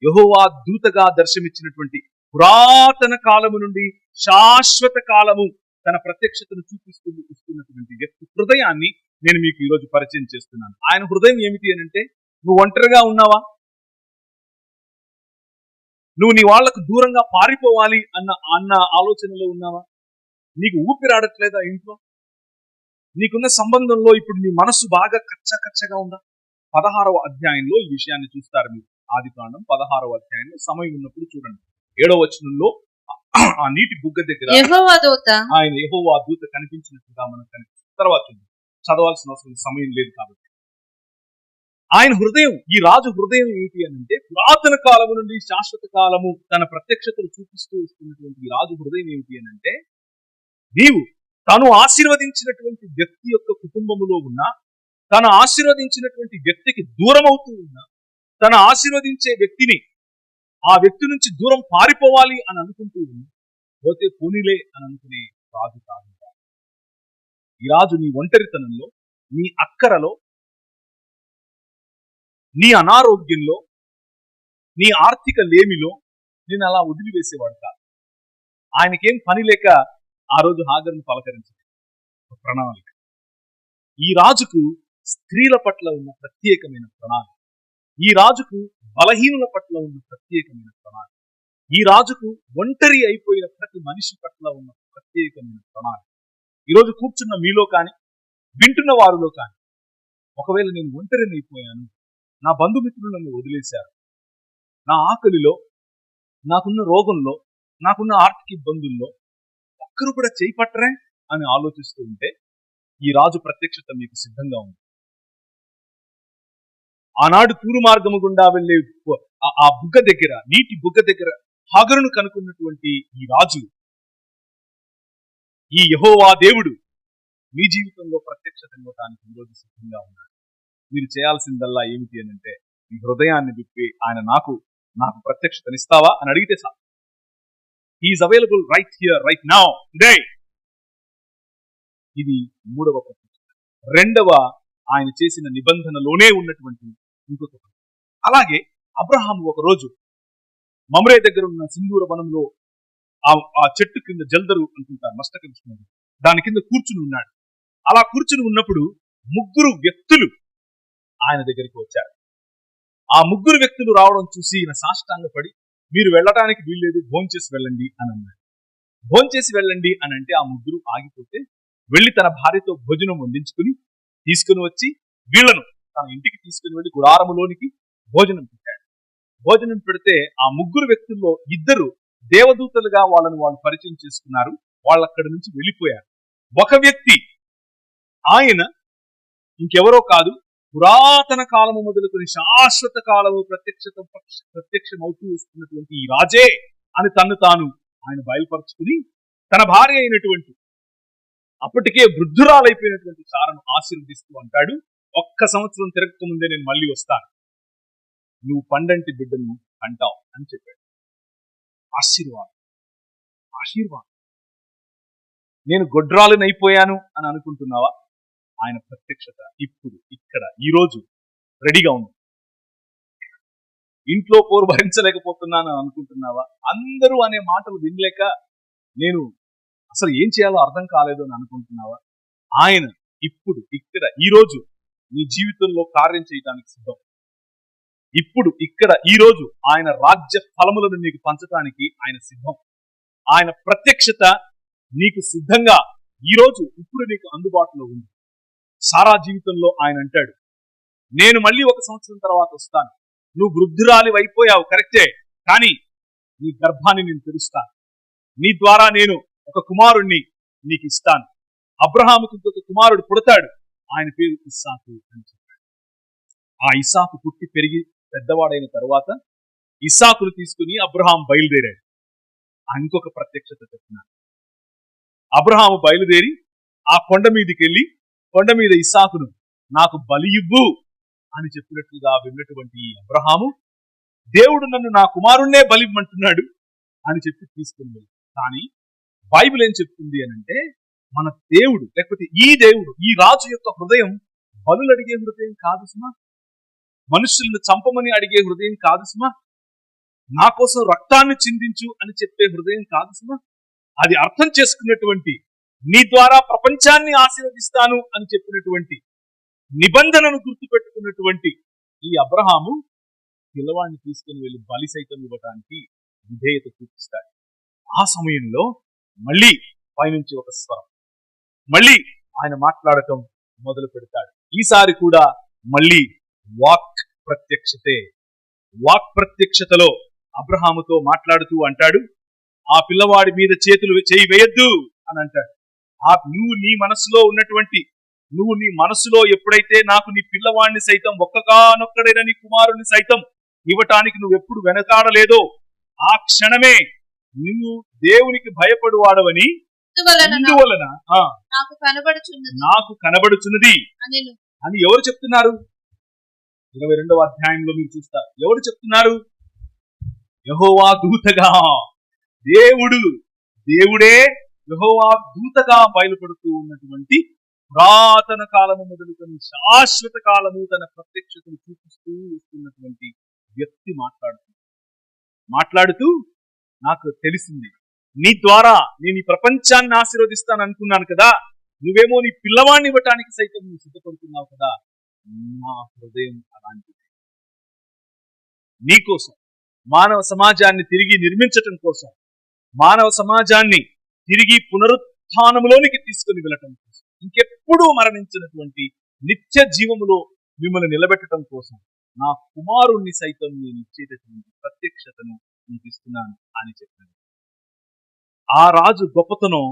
[SPEAKER 1] యెహోవా దూతగా దర్శనమిచ్చినటువంటి పురాతన కాలము నుండి శాశ్వత కాలము తన ప్రత్యక్షతను చూపిస్తున్నటువంటి వ్యక్తి హృదయాన్ని నేను మీకు ఈరోజు పరిచయం చేస్తున్నాను. ఆయన హృదయం ఏమిటి అని అంటే, నువ్వు ఒంటరిగా ఉన్నావా? నువ్వు నీ వాళ్లకు దూరంగా పారిపోవాలి అన్న ఆలోచనలో ఉన్నావా? నీకు ఊపిరాడట్లేదా ఇంట్లో? నీకున్న సంబంధంలో ఇప్పుడు నీ మనసు బాగా కచ్చగా ఉందా? 16వ అధ్యాయంలో ఈ విషయాన్ని చూస్తారు మీరు. ఆదికాండం 16వ అధ్యాయంలో సమయం ఉన్నప్పుడు చూడండి. 7వ వచనంలో ఆ నీటి బుగ్గ దగ్గర ఆయన యెహోవా దూత కనిపించినట్టుగా మనకు కనిపిస్తుంది. తర్వాత చదవాల్సిన అవసరం సమయం లేదు కాబట్టి ఆయన హృదయం, ఈ రాజు హృదయం ఏంటి అని అంటే, పురాతన కాలము నుండి శాశ్వత కాలము తన ప్రత్యక్షతను చూపిస్తూ వస్తున్నటువంటి ఈ రాజు హృదయం ఏమిటి అని అంటే, నీవు తను ఆశీర్వదించినటువంటి వ్యక్తి యొక్క కుటుంబములో ఉన్నా, తను ఆశీర్వదించినటువంటి వ్యక్తికి దూరం అవుతూ ఉన్నా, తను ఆశీర్వదించే వ్యక్తిని ఆ వ్యక్తి నుంచి దూరం పారిపోవాలి అని అనుకుంటూ ఉన్నా, పోతే పోనీలే అని అనుకునే రాజు కాదు. ఈ రాజు నీ ఒంటరితనంలో, నీ అక్కరలో, నీ అనారోగ్యంలో, నీ ఆర్థిక లేమిలో నేను అలా వదిలివేసేవాడు కాదు. ఆయనకేం పని లేక ఆ రోజు హాగరును పలకరించింది ప్రణాళిక. ఈ రాజుకు స్త్రీల పట్ల ఉన్న ప్రత్యేకమైన ప్రణాళిక, ఈ రాజుకు బలహీనుల పట్ల ఉన్న ప్రత్యేకమైన ప్రణాళిక, ఈ రాజుకు ఒంటరి అయిపోయిన ప్రతి మనిషి పట్ల ఉన్న ప్రత్యేకమైన ప్రణాళిక. ఈరోజు కూర్చున్న మీలో కానీ, వింటున్న వారిలో కానీ, ఒకవేళ నేను ఒంటరిని అయిపోయాను, నా బంధుమిత్రులు నన్ను వదిలేశారు, నా ఆకలిలో, నాకున్న రోగంలో, నాకున్న ఆర్థిక ఇబ్బందుల్లో ఒక్కరు కూడా చేయిపట్టరే అని ఆలోచిస్తూ ఉంటే ఈ రాజు ప్రత్యక్షత మీకు సిద్ధంగా ఉంది. ఆనాడు తూరు మార్గము గుండా వెళ్లే ఆ బుగ్గ దగ్గర, నీటి బుగ్గ దగ్గర హాగరును కనుక్కున్నటువంటి ఈ రాజు, ఈ యెహోవా దేవుడు మీ జీవితంలో ప్రత్యక్షత ఇవ్వడానికి ఈరోజు సిద్ధంగా ఉన్నాడు. మీరు చేయాల్సిందల్లా ఏమిటి అని అంటే, మీ హృదయాన్ని విప్పి ఆయన నాకు ప్రత్యక్షతనిస్తావా అని అడిగితే చాలు. He is available right here right now today. ఇది మూడవ ప్రత్యక్షత. రెండవ ఆయన చేసిన నిబంధనలోనే ఉన్నటువంటి ఇంకొక. అలాగే అబ్రహాము ఒక రోజు మమ్రే దగ్గర ఉన్న సింధూర వనంలో ఆ చెట్టు కింద జల్దరు అనుకుంటారు, మస్తక విష్ణువు, దాని కింద కూర్చుని ఉన్నాడు. అలా కూర్చుని ఉన్నప్పుడు ముగ్గురు వ్యక్తులు ఆయన దగ్గరికి వచ్చారు. ఆ ముగ్గురు వ్యక్తులు రావడం చూసి ఈయన సాష్టాంగపడి, మీరు వెళ్ళటానికి వీల్లేదు, భోంచేసి వెళ్ళండి అని అన్నాడు. భోంచేసి వెళ్ళండి అని అంటే ఆ ముగ్గురు ఆగిపోతే వెళ్లి తన భార్యతో భోజనం వండించుకుని తీసుకుని వచ్చి వీళ్లను తన ఇంటికి తీసుకుని వెళ్లి గుడారములోనికి భోజనం పెట్టాడు. భోజనం పెడితే ఆ ముగ్గురు వ్యక్తుల్లో ఇద్దరు దేవదూతలుగా వాళ్ళు పరిచయం చేసుకున్నారు. వాళ్ళు అక్కడి నుంచి వెళ్ళిపోయారు. ఒక వ్యక్తి ఆయన ఇంకెవరో కాదు, పురాతన కాలము మొదలుకొని శాశ్వత కాలము ప్రత్యక్షమవుతూ వస్తున్నటువంటి ఈ రాజే అని తను తాను ఆయన బయలుపరుచుకుని తన భార్య అయినటువంటి అప్పటికే వృద్ధురాలైపోయినటువంటి సారను ఆశీర్వదిస్తూ అంటాడు, 1 సంవత్సరం తిరగక ముందే నేను మళ్ళీ వస్తాను, నువ్వు పండంటి బిడ్డను అంటావు అని చెప్పాడు. ఆశీర్వాదం. నేను గొడ్రాలునైపోయాను అని అనుకుంటున్నావా? ఆయన ప్రత్యక్షత ఇప్పుడు ఇక్కడ ఈ రోజు రెడీగా ఉంది. ఇంట్లో పోరు భరించలేకపోతున్నాను అని అనుకుంటున్నావా? అందరూ అనే మాటలు వినలేక నేను అసలు ఏం చేయాలో అర్థం కాలేదు అని అనుకుంటున్నావా? ఆయన ఇప్పుడు ఇక్కడ ఈ రోజు నీ జీవితంలో కార్యం చేయడానికి సిద్ధం. ఇప్పుడు ఇక్కడ ఈ రోజు ఆయన రాజ్య ఫలములను నీకు పంచడానికి ఆయన సిద్ధం. ఆయన ప్రత్యక్షత నీకు సిద్ధంగా ఈ రోజు ఇప్పుడు నీకు అందుబాటులో ఉంది. సారా జీవితంలో ఆయన అంటాడు, నేను మళ్ళీ 1 సంవత్సరం తర్వాత వస్తాను, నువ్వు వృద్ధురాలి అయిపోయావు కరెక్టే, కానీ నీ గర్భాన్ని నేను తెరుస్తాను, నీ ద్వారా నేను ఒక కుమారుణ్ణి నీకు ఇస్తాను. అబ్రహాముకు ఇంకొక కుమారుడు పుడతాడు, ఆయన పేరు ఇస్సాకు అని చెప్పాడు. ఆ ఇస్సాకు పుట్టి పెరిగి పెద్దవాడైన తర్వాత ఇస్సాకును తీసుకుని అబ్రహాం బయలుదేరాడు. ఇంకొక ప్రత్యక్షత చెప్పినాడు. అబ్రహాము బయలుదేరి ఆ కొండ మీదకి వెళ్ళి కొండ మీద ఇస్సాకును నాకు బలి ఇవ్వు అని చెప్పినట్లుగా విన్నటువంటి అబ్రహాము, దేవుడు నన్ను నా కుమారుణ్ణే బలివ్వమంటున్నాడు అని చెప్పి తీసుకుని వెళ్ళి. కానీ బైబిల్ ఏం చెప్తుంది అని అంటే, మన దేవుడు లేకపోతే ఈ దేవుడు, ఈ రాజు యొక్క హృదయం బలులు అడిగే హృదయం కాదు సుమా, మనుషులను చంపమని అడిగే హృదయం కాదు సుమా, నా కోసం రక్తాన్ని చిందించు అని చెప్పే హృదయం కాదు సుమా. అది అర్థం చేసుకున్నటువంటి, నీ ద్వారా ప్రపంచాన్ని ఆశీర్వదిస్తాను అని చెప్పినటువంటి నిబంధనను గుర్తుపెట్టుకున్నటువంటి ఈ అబ్రహాము పిల్లవాడిని తీసుకుని వెళ్ళి బలి సైతం ఇవ్వడానికి విధేయత చూపిస్తాడు. ఆ సమయంలో మళ్ళీ పైనుంచి ఒక స్వరం, మళ్ళీ ఆయన మాట్లాడటం మొదలు పెడతాడు. ఈసారి కూడా మళ్ళీ వాక్ ప్రత్యక్షతే. వాక్ ప్రత్యక్షతలో అబ్రహాముతో మాట్లాడుతూ అంటాడు, ఆ పిల్లవాడి మీద చేతులు చేయి వేయొద్దు అని అంటాడు. నువ్వు నీ మనసులో ఎప్పుడైతే నాకు నీ పిల్లవాడిని సైతం ఒక్కగానొక్కడైన నీ కుమారుని సైతం ఇవ్వటానికి నువ్వెప్పుడు వెనకాడలేదో, ఆ క్షణమే నువ్వు దేవునికి భయపడువాడవని
[SPEAKER 2] ఇందువలన నాకు
[SPEAKER 1] కనబడుచున్నది
[SPEAKER 2] అనెను.
[SPEAKER 1] అని ఎవరు చెప్తున్నారు? 22వ అధ్యాయంలో మీరు చూస్తారు. ఎవరు చెప్తున్నారు? యెహోవా దూతగా, దేవుడే యెహోవా దూతగా బయలుపడుతూ ఉన్నటువంటి పురాతన కాలము మొదలుకొని శాశ్వత కాలము తన ప్రత్యక్షతను చూపిస్తూ వస్తున్నటువంటి వ్యక్తి మాట్లాడుతూ నాకు తెలిసింది, నీ ద్వారా నేను ఈ ప్రపంచాన్ని ఆశీర్వదిస్తాను అనుకున్నాను కదా, నువ్వేమో నీ పిల్లవాడిని ఇవ్వటానికి సైతం నువ్వు సిద్ధపడుతున్నావు కదా, నా హృదయం అలాంటిది. నీకోసం, మానవ సమాజాన్ని తిరిగి నిర్మించటం కోసం, మానవ సమాజాన్ని తిరిగి పునరుత్థానములోనికి తీసుకుని వెళ్ళటం కోసం, ఇంకెప్పుడూ మరణించినటువంటి నిత్య జీవములో మిమ్మల్ని నిలబెట్టడం కోసం నా కుమారుణ్ణి సైతం నేను ఇచ్చేటటువంటి ప్రత్యక్షతను నీకు ఇస్తున్నాను అని చెప్పాను. ఆ రాజు గొప్పతనం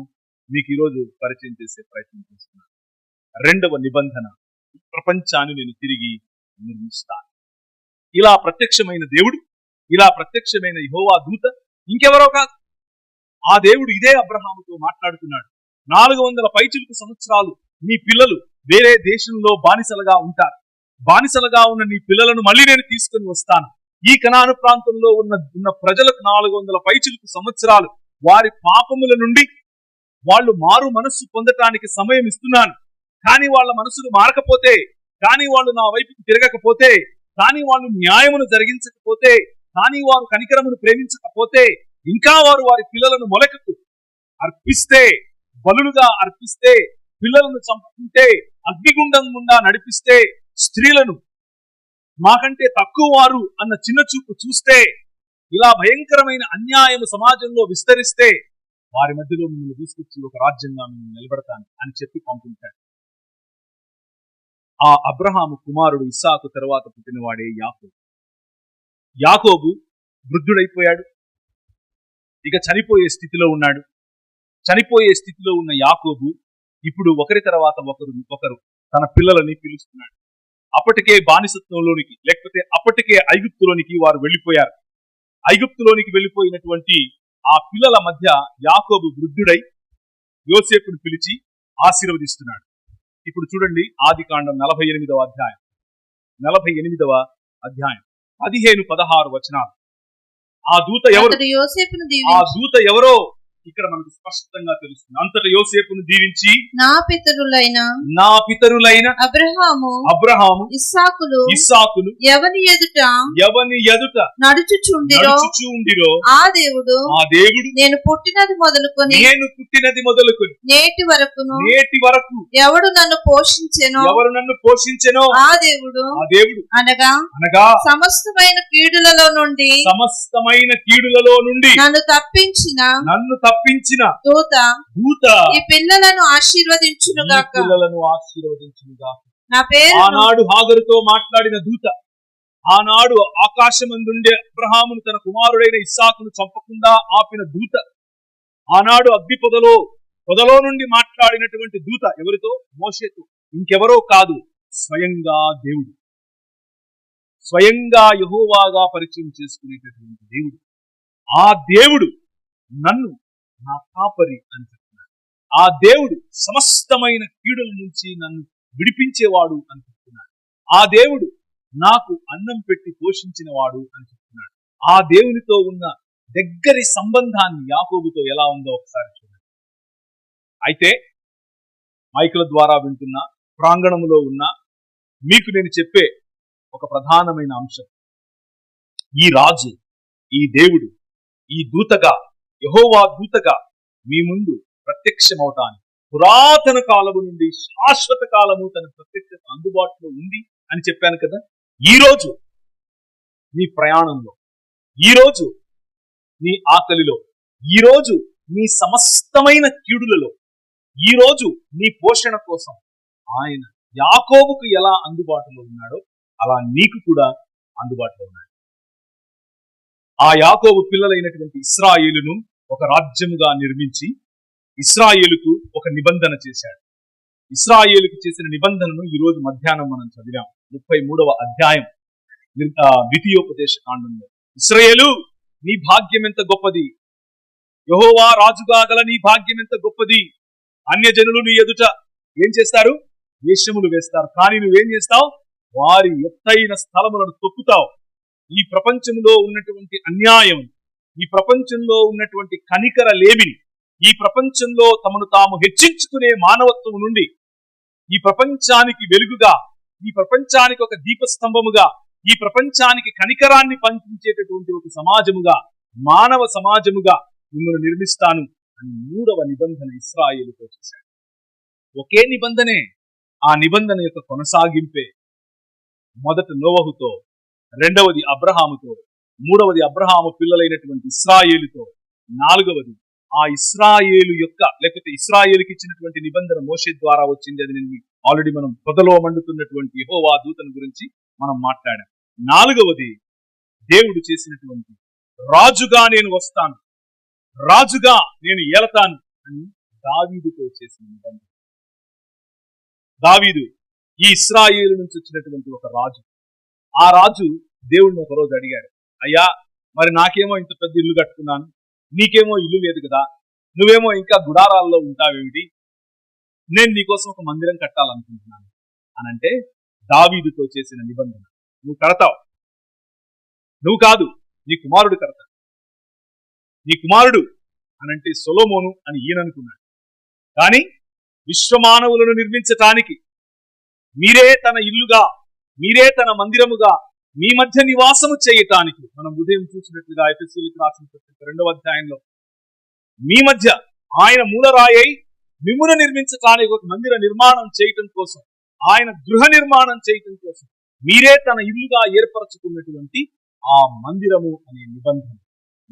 [SPEAKER 1] మీకు ఈరోజు పరిచయం చేసే ప్రయత్నం చేస్తున్నాను. 2వ నిబంధన, ప్రపంచాన్ని నేను తిరిగి నిర్మిస్తాను. ఇలా ప్రత్యక్షమైన దేవుడు, ఇలా ప్రత్యక్షమైన యెహోవా దూత ఇంకెవరో కాదు, ఆ దేవుడు ఇదే అబ్రహాముతో మాట్లాడుతున్నాడు. 400 పైచిలుకు సంవత్సరాలు నీ పిల్లలు వేరే దేశంలో బానిసలుగా ఉంటారు. బానిసలుగా ఉన్న నీ పిల్లలను మళ్ళీ నేను తీసుకుని వస్తాను. ఈ కనాను ప్రాంతంలో ఉన్న ప్రజలకు 400 పైచిలుకు సంవత్సరాలు వారి పాపముల నుండి వాళ్ళు మారు మనస్సు పొందటానికి సమయం ఇస్తున్నాను. కానీ వాళ్ళ మనసులు మారకపోతే, కానీ వాళ్ళు నా వైపుకు తిరగకపోతే, కానీ వాళ్ళు న్యాయమును జరిగించకపోతే, కానీ వారు కనికరమును ప్రేమించకపోతే, ఇంకా వారి పిల్లలను మొలకకు అర్పిస్తే, బలులుగా అర్పిస్తే, పిల్లలను చంపుకుంటే, అగ్నిగుండం గుండా నడిపిస్తే, స్త్రీలను మాకంటే తక్కువ వారు అన్న చిన్న చూపు చూస్తే, ఇలా భయంకరమైన అన్యాయము సమాజంలో విస్తరిస్తే, వారి మధ్యలో మిమ్మల్ని తీసుకొచ్చి ఒక రాజ్యంగా మిమ్మల్ని నిలబెడతాను అని చెప్పి పంపించాడు. ఆ అబ్రహాము కుమారుడు ఇస్సాకు తర్వాత పుట్టినవాడే యాకోబు వృద్ధుడైపోయాడు, ఇక చనిపోయే స్థితిలో ఉన్నాడు. చనిపోయే స్థితిలో ఉన్న యాకోబు ఇప్పుడు ఒకరి తర్వాత ఒకరు తన పిల్లలని పిలుస్తున్నాడు. అప్పటికే బానిసత్వంలోనికి, లేకపోతే అప్పటికే ఐగుప్తులోనికి వారు వెళ్ళిపోయారు. ఐగుప్తులోనికి వెళ్ళిపోయినటువంటి ఆ పిల్లల మధ్య యాకోబు వృద్ధుడై యోసేపును పిలిచి ఆశీర్వదిస్తున్నాడు. ఇప్పుడు చూడండి, ఆదికాండం 48వ అధ్యాయం 15-16 వచనాలు. ఆ దూత ఎవరో ఇక్కడ మనకు స్పష్టంగా తెలుస్తుంది. అంతట యోసేపును దీవించి
[SPEAKER 2] నా పితరులైన
[SPEAKER 1] అబ్రహాము
[SPEAKER 2] ఇస్సాకులు ఎవని ఎదుట నడుచుచుండిరో ఆ దేవుడు నేను పుట్టినది మొదలుకొని నేటి వరకు ఎవడు నన్ను పోషించెనో ఆ దేవుడు అనగా సమస్తమైన కీడులలో నుండి నన్ను తప్పించిన దూత ఈ పిల్లలను ఆశీర్వదించునుగాక. నా పేరు
[SPEAKER 1] ఆనాడు హాగరుతో మాట్లాడిన దూత, ఆనాడు ఆకాశమందుండే అబ్రహామును తన కుమారుడైన ఇస్సాకును చంపకుండా ఆపిన దూత, ఆనాడు అగ్ని పొదలో నుండి మాట్లాడినటువంటి దూత ఎవరితో? మోషేతో. ఇంకెవరో కాదు, స్వయంగా దేవుడు, స్వయంగా యెహోవాగా పరిచయం చేసుకునేటటువంటి దేవుడు. ఆ దేవుడు నన్ను నా కాపరి అని చెప్తున్నాడు. ఆ దేవుడు సమస్తమైన కీడుల నుంచి నన్ను విడిపించేవాడు అని చెప్తున్నాడు. ఆ దేవుడు నాకు అన్నం పెట్టి పోషించిన వాడు అని చెప్తున్నాడు. ఆ దేవునితో ఉన్న దగ్గరి సంబంధాన్ని యాకోబుతో ఎలా ఉందో ఒకసారి చూడండి. అయితే మైకుల ద్వారా వింటున్న, ప్రాంగణములో ఉన్న మీకు నేను చెప్పే ఒక ప్రధానమైన అంశం, ఈ రాజు, ఈ దేవుడు, ఈ దూతగా, యెహోవా దూతగా మీ ముందు ప్రత్యక్షమవుతాను. పురాతన కాలము నుండి శాశ్వత కాలము తన ప్రత్యక్షత అందుబాటులో ఉంది అని చెప్పాను కదా. ఈ రోజు నీ ప్రయాణంలో, ఈ రోజు నీ ఆకలిలో, ఈ రోజు నీ సమస్తమైన కీడులలో, ఈ రోజు నీ పోషణ కోసం ఆయన యాకోబుకు ఎలా అందుబాటులో ఉన్నాడో అలా నీకు కూడా అందుబాటులో ఉన్నాడు. ఆ యాకోబు పిల్లలైనటువంటి ఇశ్రాయేలును ఒక రాజ్యముగా నిర్మించి ఇశ్రాయేలుకు ఒక నిబంధన చేశాడు. ఇశ్రాయేలుకు చేసిన నిబంధనను ఈ రోజు మధ్యాహ్నం మనం చదివాం. 33వ అధ్యాయం ద్వితీయోపదేశ కాండంలో, ఇశ్రాయేలు నీ భాగ్యం ఎంత గొప్పది, యెహోవా రాజుగా గల నీ భాగ్యం ఎంత గొప్పది. అన్యజనులు నీ ఎదుట ఏం చేస్తారు? వేషములు వేస్తారు. కానీ నువ్వేం చేస్తావు? వారి ఎత్తైన స్థలములను తొక్కుతావు. ఈ ప్రపంచంలో ఉన్నటువంటి అన్యాయం, ఈ ప్రపంచంలో ఉన్నటువంటి కనికర లేమిని, ఈ ప్రపంచంలో తమను తాము హెచ్చించుకునే మానవత్వం నుండి ఈ ప్రపంచానికి వెలుగుగా, ఈ ప్రపంచానికి ఒక దీపస్తంభముగా, ఈ ప్రపంచానికి కనికరాన్ని పంపించేటటువంటి ఒక సమాజముగా, మానవ సమాజముగా మిమ్మల్ని నిర్మిస్తాను అని 3వ నిబంధన ఇశ్రాయేలుతో చేశాడు. ఒకే నిబంధనే, ఆ నిబంధన యొక్క కొనసాగింపే. మొదట నోవహుతో, రెండవది అబ్రహాముతో, మూడవది అబ్రహాము పిల్లలైనటువంటి ఇశ్రాయేలుతో, నాలుగవది ఆ ఇశ్రాయేలు యొక్క, లేకపోతే ఇశ్రాయేలుకి ఇచ్చినటువంటి నిబంధన మోషే ద్వారా వచ్చింది. అది నేను ఆల్రెడీ మనం పొదలో మండుతున్నటువంటి యెహోవా దూతను గురించి మనం మాట్లాడాం. నాలుగవది దేవుడు చేసినటువంటి రాజుగా నేను వస్తాను, రాజుగా నేను ఏలతాను అని దావీదుతో చేసిన నిబంధన. దావీదు ఈ ఇశ్రాయేలు నుంచి వచ్చినటువంటి ఒక రాజు. ఆ రాజు దేవుడిని ఒకరోజు అడిగాడు, అయ్యా మరి నాకేమో ఇంత పెద్ద ఇల్లు కట్టుకున్నాను, నీకేమో ఇల్లు లేదు కదా, నువ్వేమో ఇంకా గుడారాల్లో ఉంటావేమిటి, నేను నీకోసం ఒక మందిరం కట్టాలనుకుంటున్నాను అని అంటే దావీదుతో చేసిన నిబంధన, నువ్వు కడతావు, నువ్వు కాదు నీ కుమారుడు కడతాడు. నీ కుమారుడు అనంటే సొలొమోను అని ఈయన అనుకున్నాడు. కానీ విశ్వమానవులను నిర్మించటానికి, మీరే తన ఇల్లుగా, మీరే తన మందిరముగా, మీ మధ్య నివాసము చేయటానికి, మనం ఉదయం చూసినట్లుగా ఎఫెసీయులకు రాసిన పత్రిక 2వ అధ్యాయంలో, మీ మధ్య ఆయన మూలరాయి మిమ్మును నిర్మించటానికి ఒక మందిర నిర్మాణం చేయటం కోసం, ఆయన గృహ నిర్మాణం చేయటం కోసం మీరే తన ఇల్లుగా ఏర్పరచుకున్నటువంటి ఆ మందిరము అనే నిబంధన,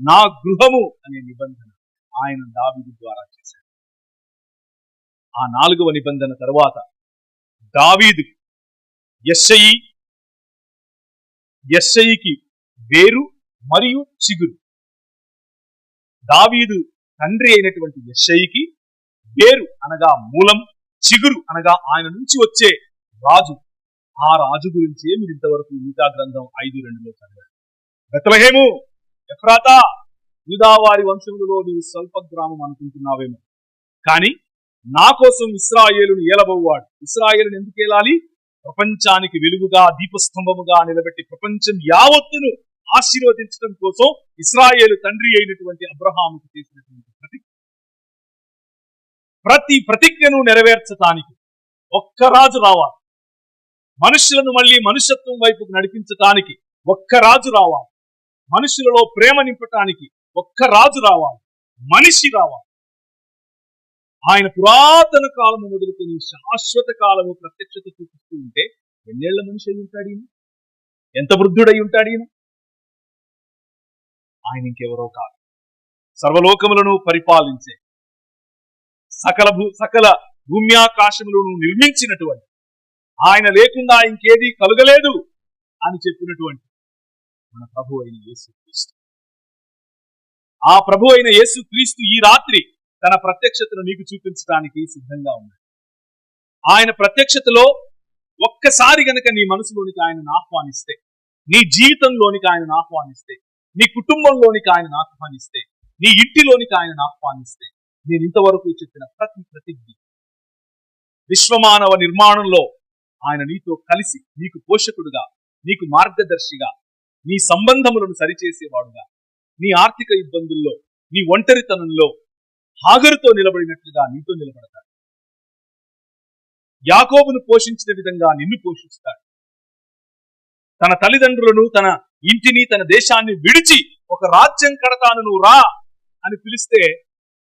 [SPEAKER 1] నా గృహము అనే నిబంధన ఆయన దావీదు ద్వారా చేశాడు. ఆ 4వ నిబంధన తరువాత దావీదు యెష్షయికి వేరు మరియు చిగురు. దావీదు తండ్రి అయినటువంటి యెష్షయికి వేరు అనగా మూలం, చిగురు అనగా ఆయన నుంచి వచ్చే రాజు. ఆ రాజు గురించి మీరు ఇంతవరకు యూదా గ్రంథం 5:2లో చదివారు. బెత్లెహేము ఎఫ్రాతా, యూదా వారి వంశములలో నీవు స్వల్ప గ్రామం అనుకుంటున్నావేమో, కానీ నా కోసం ఇశ్రాయేలును ఏలబోవాడు. ఇశ్రాయేలును ఎందుకు ఏలాలి? ప్రపంచానికి వెలుగుగా, దీపస్తంభముగా నిలబెట్టి ప్రపంచం యావత్తును ఆశీర్వదించడం కోసం ఇశ్రాయేలు తండ్రి అయినటువంటి అబ్రహాముకు చేసినటువంటి ప్రతి ప్రతిజ్ఞను నెరవేర్చటానికి ఒక్క రాజు రావాలి. మనుషులను మళ్ళీ మనుషత్వం వైపుకు నడిపించటానికి ఒక్క రాజు రావాలి. మనుషులలో ప్రేమ నింపటానికి ఒక్క రాజు రావాలి, మనిషి రావాలి. ఆయన పురాతన కాలము మొదలుకొని శాశ్వత కాలము ప్రత్యక్షత చూపిస్తూ ఉంటే ఎన్నేళ్ల మనిషి అయి ఉంటాడు ఈయన? ఎంత వృద్ధుడై ఉంటాడు ఈయన? ఆయన ఇంకెవరో కాదు, సర్వలోకములను పరిపాలించే, సకల భూమ్యాకాశములను నిర్మించినటువంటి, ఆయన లేకుండా ఇంకేది కలుగలేదు అని చెప్పినటువంటి మన ప్రభు అయిన యేసుక్రీస్తు. ఆ ప్రభు అయిన యేసుక్రీస్తు ఈ రాత్రి తన ప్రత్యక్షతను నీకు చూపించడానికి సిద్ధంగా ఉన్నాడు. ఆయన ప్రత్యక్షతలో ఒక్కసారి గనక నీ మనసులోనికి ఆయనను ఆహ్వానిస్తే, నీ జీవితంలోనికి ఆయనను ఆహ్వానిస్తే, నీ కుటుంబంలోనికి ఆయనను ఆహ్వానిస్తే, నీ ఇంటిలోనికి ఆయనను ఆహ్వానిస్తే, నేను ఇంతవరకు చెప్పిన ప్రతి ప్రతిజ్ఞ, విశ్వమానవ నిర్మాణంలో ఆయన నీతో కలిసి నీకు పోషకుడుగా, నీకు మార్గదర్శిగా, నీ సంబంధములను సరిచేసేవాడుగా, నీ ఆర్థిక ఇబ్బందుల్లో, నీ ఒంటరితనంలో హాగరుతో నిలబడినట్లుగా నీతో నిలబడతాడు. యాకోబును పోషించిన విధంగా నిన్ను పోషిస్తాడు. తన తల్లిదండ్రులను, తన ఇంటిని, తన దేశాన్ని విడిచి ఒక రాజ్యం కడతాను నువ్వు రా అని పిలిస్తే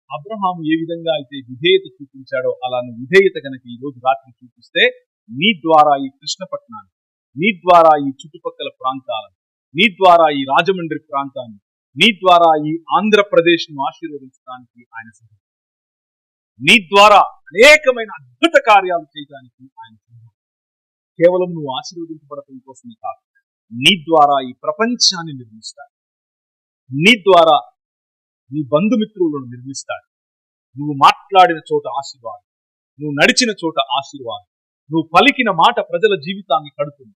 [SPEAKER 1] అబ్రహాము ఏ విధంగా అయితే విధేయత చూపించాడో అలా నువ్వు విధేయత కనుక ఈ రోజు రాత్రి చూపిస్తే నీ ద్వారా ఈ కృష్ణపట్నాన్ని, నీ ద్వారా ఈ చుట్టుపక్కల ప్రాంతాలను, నీ ద్వారా ఈ రాజమండ్రి ప్రాంతాన్ని, నీ ద్వారా ఈ ఆంధ్రప్రదేశ్ను ఆశీర్వదించడానికి ఆయన సిద్ధం. నీ ద్వారా అనేకమైన అద్భుత కార్యాలు చేయడానికి ఆయన సిద్ధం. కేవలం నువ్వు ఆశీర్వదించబడటం కోసమే కాదు, నీ ద్వారా ఈ ప్రపంచాన్ని నిర్మిస్తాడు. నీ ద్వారా నీ బంధుమిత్రులను నిర్మిస్తాడు. నువ్వు మాట్లాడిన చోట ఆశీర్వాదం, నువ్వు నడిచిన చోట ఆశీర్వాదం, నువ్వు పలికిన మాట ప్రజల జీవితాన్ని కడుతుంది.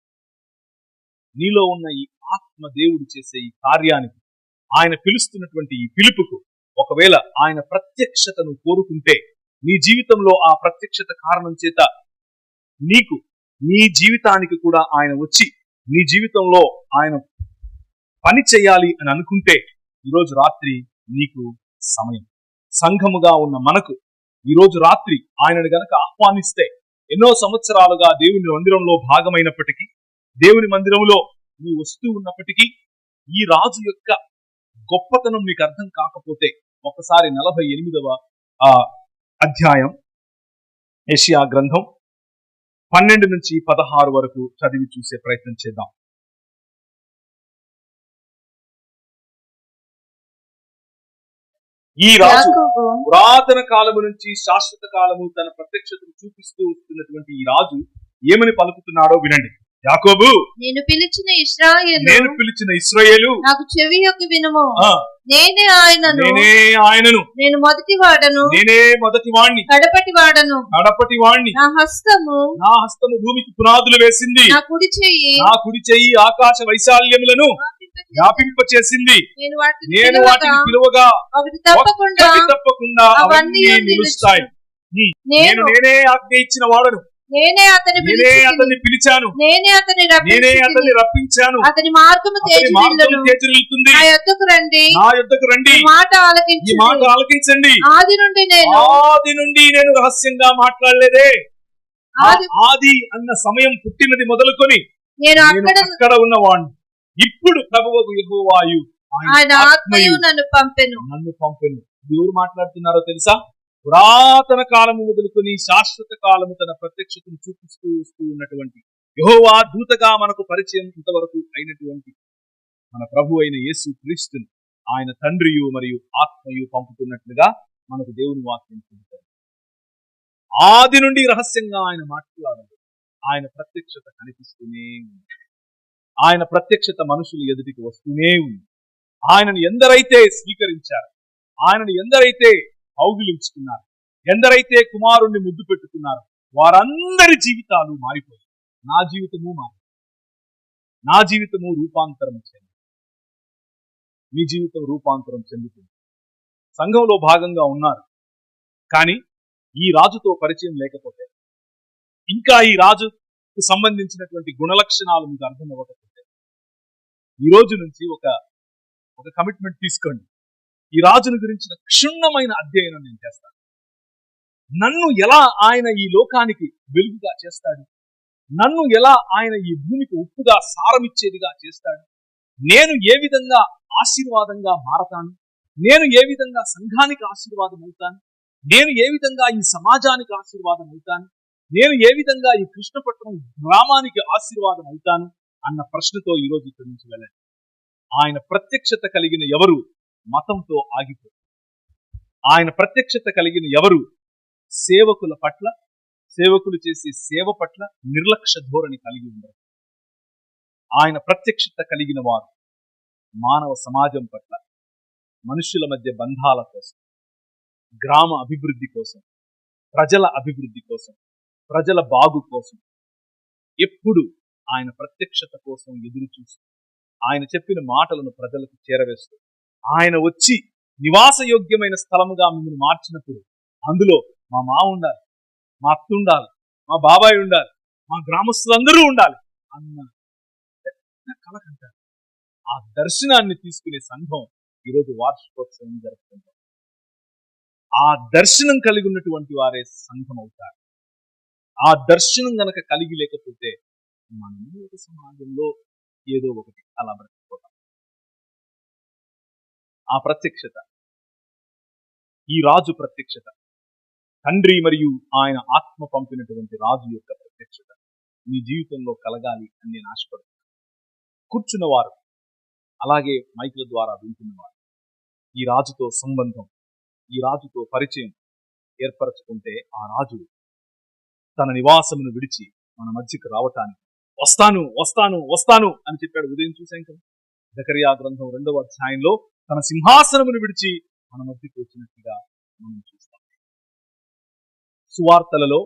[SPEAKER 1] నీలో ఉన్న ఈ ఆత్మ దేవుడు చేసే ఈ కార్యానికి, ఆయన పిలుస్తున్నటువంటి ఈ పిలుపుకు ఒకవేళ ఆయన ప్రత్యక్షతను కోరుకుంటే, నీ జీవితంలో ఆ ప్రత్యక్షత కారణం చేత నీకు నీ జీవితానికి కూడా ఆయన వచ్చి నీ జీవితంలో ఆయన పని చేయాలి అని అనుకుంటే, ఈరోజు రాత్రి నీకు సమయం. సంఘముగా ఉన్న మనకు ఈరోజు రాత్రి ఆయనను గనక ఆహ్వానిస్తే, ఎన్నో సంవత్సరాలుగా దేవుని మందిరంలో భాగమైనప్పటికీ, దేవుని మందిరంలో నువ్వు వస్తూ ఉన్నప్పటికీ, ఈ రాజు యొక్క గొప్పతనం నీకు అర్థం కాకపోతే, ఒకసారి 48వ అధ్యాయం యెషయా గ్రంథం 12 నుంచి 16 వరకు చదివి చూసే ప్రయత్నం చేద్దాం. ఈ రాజు పురాతన కాలము నుంచి శాశ్వత కాలము తన ప్రత్యక్షతను చూపిస్తూ వస్తున్నటువంటి ఈ రాజు ఏమని పలుకుతున్నాడో వినండి. యాకోబు,
[SPEAKER 2] నేను పిలిచిన
[SPEAKER 1] ఇశ్రాయేలు,
[SPEAKER 2] నాకు చెవి యొక్క వినుము. నేనే ఆయనను, నేను మొదటి వాడిని, కడపటి వాడిని. నా హస్తము భూమికి పునాదులు వేసింది. నా కుడి చెయ్యి ఆకాశ వైశాల్యములను వ్యాపింప చేసింది. నేను వాటిని పిలువగా ఒకటి తప్పకుండా అవన్నీ నిలుస్తాయి. నేనే ఆజ్ఞ ఇచ్చిన వాడను. నేనే అతన్ని పిలిచాను. నేనే అతన్ని రప్పించాను. అతని మార్గము తేజరిల్లుతుంది. నా యొద్దకు రండి. ఈ మాట ఆలకించండి. ఆది నుండి నేను రహస్యంగా మాట్లాడలేదే. ఆది అన్న సమయం పుట్టినది మొదలుకొని నేను అక్కడ ఉన్నవాణ్ణి. ఇప్పుడు ప్రభువు యెహోవాయు ఆయన ఆత్మయు నన్ను పంపెను. ఎవరు మాట్లాడుతున్నారో తెలుసా? పురాతన కాలము మొదలుకొని శాశ్వత కాలము తన ప్రత్యక్షతను చూపిస్తూ వస్తూ ఉన్నటువంటి యెహోవా దూతగా మనకు పరిచయం ఇంతవరకు అయినటువంటి మన ప్రభు అయిన యేసు క్రీస్తుని ఆయన తండ్రియు మరియు ఆత్మయు పంపుతున్నట్లుగా మనకు దేవుని వాక్యం చెబుతారు. ఆది నుండి రహస్యంగా ఆయన మాట్లాడారు. ఆయన ప్రత్యక్షత కనిపిస్తూనే ఉంది. ఆయన ప్రత్యక్షత మనుషులు ఎదుటికి వస్తూనే ఉంది. ఆయనను ఎందరైతే స్వీకరించారు, ఆయనను ఎందరైతే కౌగిలించుకున్నారు, ఎందరైతే కుమారుణ్ణి ముద్దు పెట్టుకున్నారు, వారందరి జీవితాలు మారిపోయాయి. నా జీవితము రూపాంతరం చెంది, మీ జీవితం రూపాంతరం చెందుతుంది. సంఘంలో భాగంగా ఉన్నారు, కానీ ఈ రాజుతో పరిచయం లేకపోతే, ఇంకా ఈ రాజుకు సంబంధించినటువంటి గుణలక్షణాలు మీకు అర్థం అవ్వకపోతే, ఈ రోజు నుంచి ఒక కమిట్మెంట్ తీసుకోండి. ఈ రాజును గురించిన క్షుణ్ణమైన అధ్యయనం నేను చేస్తాను. నన్ను ఎలా ఆయన ఈ లోకానికి వెలుగుగా చేస్తాడు, నన్ను ఎలా ఆయన ఈ భూమికి ఉప్పుగా సారమిచ్చేదిగా చేస్తాడు, నేను ఏ విధంగా ఆశీర్వాదంగా మారతాను, నేను ఏ విధంగా సంఘానికి ఆశీర్వాదం అవుతాను, నేను ఏ విధంగా ఈ సమాజానికి ఆశీర్వాదం అవుతాను, నేను ఏ విధంగా ఈ కృష్ణపట్నం గ్రామానికి ఆశీర్వాదం అవుతాను అన్న ప్రశ్నతో ఈరోజు ఇక్కడి నుంచి వెళ్ళండి. ఆయన ప్రత్యక్షత కలిగిన ఎవరు మతంతో ఆగిపోయి, ఆయన ప్రత్యక్షత కలిగిన ఎవరు సేవకుల పట్ల, సేవకులు చేసే సేవ పట్ల నిర్లక్ష్య ధోరణి కలిగి ఉండరు. ఆయన ప్రత్యక్షత కలిగిన వారు మానవ సమాజం పట్ల, మనుషుల మధ్య బంధాల కోసం, గ్రామ అభివృద్ధి కోసం, ప్రజల అభివృద్ధి కోసం, ప్రజల బాగు కోసం ఎప్పుడు ఆయన ప్రత్యక్షత కోసం ఎదురు చూస్తూ, ఆయన చెప్పిన మాటలను ప్రజలకు చేరవేస్తూ, ఆయన వచ్చి నివాసయోగ్యమైన స్థలముగా మిమ్మల్ని మార్చినప్పుడు అందులో మా మామ ఉండాలి, మా అత్త ఉండాలి, మా బాబాయ్ ఉండాలి, మా గ్రామస్తులందరూ ఉండాలి అన్న పెద్ద కల కంటారు. ఆ దర్శనాన్ని తీసుకునే సంఘం ఈరోజు వార్షికోత్సవం జరుపుకుంటారు. ఆ దర్శనం కలిగి ఉన్నటువంటి వారే సంఘం అవుతారు. ఆ దర్శనం గనక కలిగి లేకపోతే మనము ఒక సమాజంలో ఏదో ఒకటి అలా బ్రతికిపోతాం. ఆ ప్రత్యక్షత, ఈ రాజు ప్రత్యక్షత, తండ్రి మరియు ఆయన ఆత్మ పంపినటువంటి రాజు యొక్క ప్రత్యక్షత మీ జీవితంలో కలగాలి అని నేను ఆశపడుతున్నాను. కూర్చున్నవారు, అలాగే మైకుల ద్వారా వింటున్నవారు, ఈ రాజుతో సంబంధం, ఈ రాజుతో పరిచయం ఏర్పరచుకుంటే ఆ రాజు తన నివాసమును విడిచి మన మధ్యకు రావటానికి వస్తాను అని చెప్పాడు. ఉదయం చూసాం కదా, జకరియా గ్రంథం 2వ అధ్యాయంలో తన సింహాసనమును విడిచి మన మధ్యకు వచ్చినట్టుగా మనం చూస్తాం. సువార్తలలో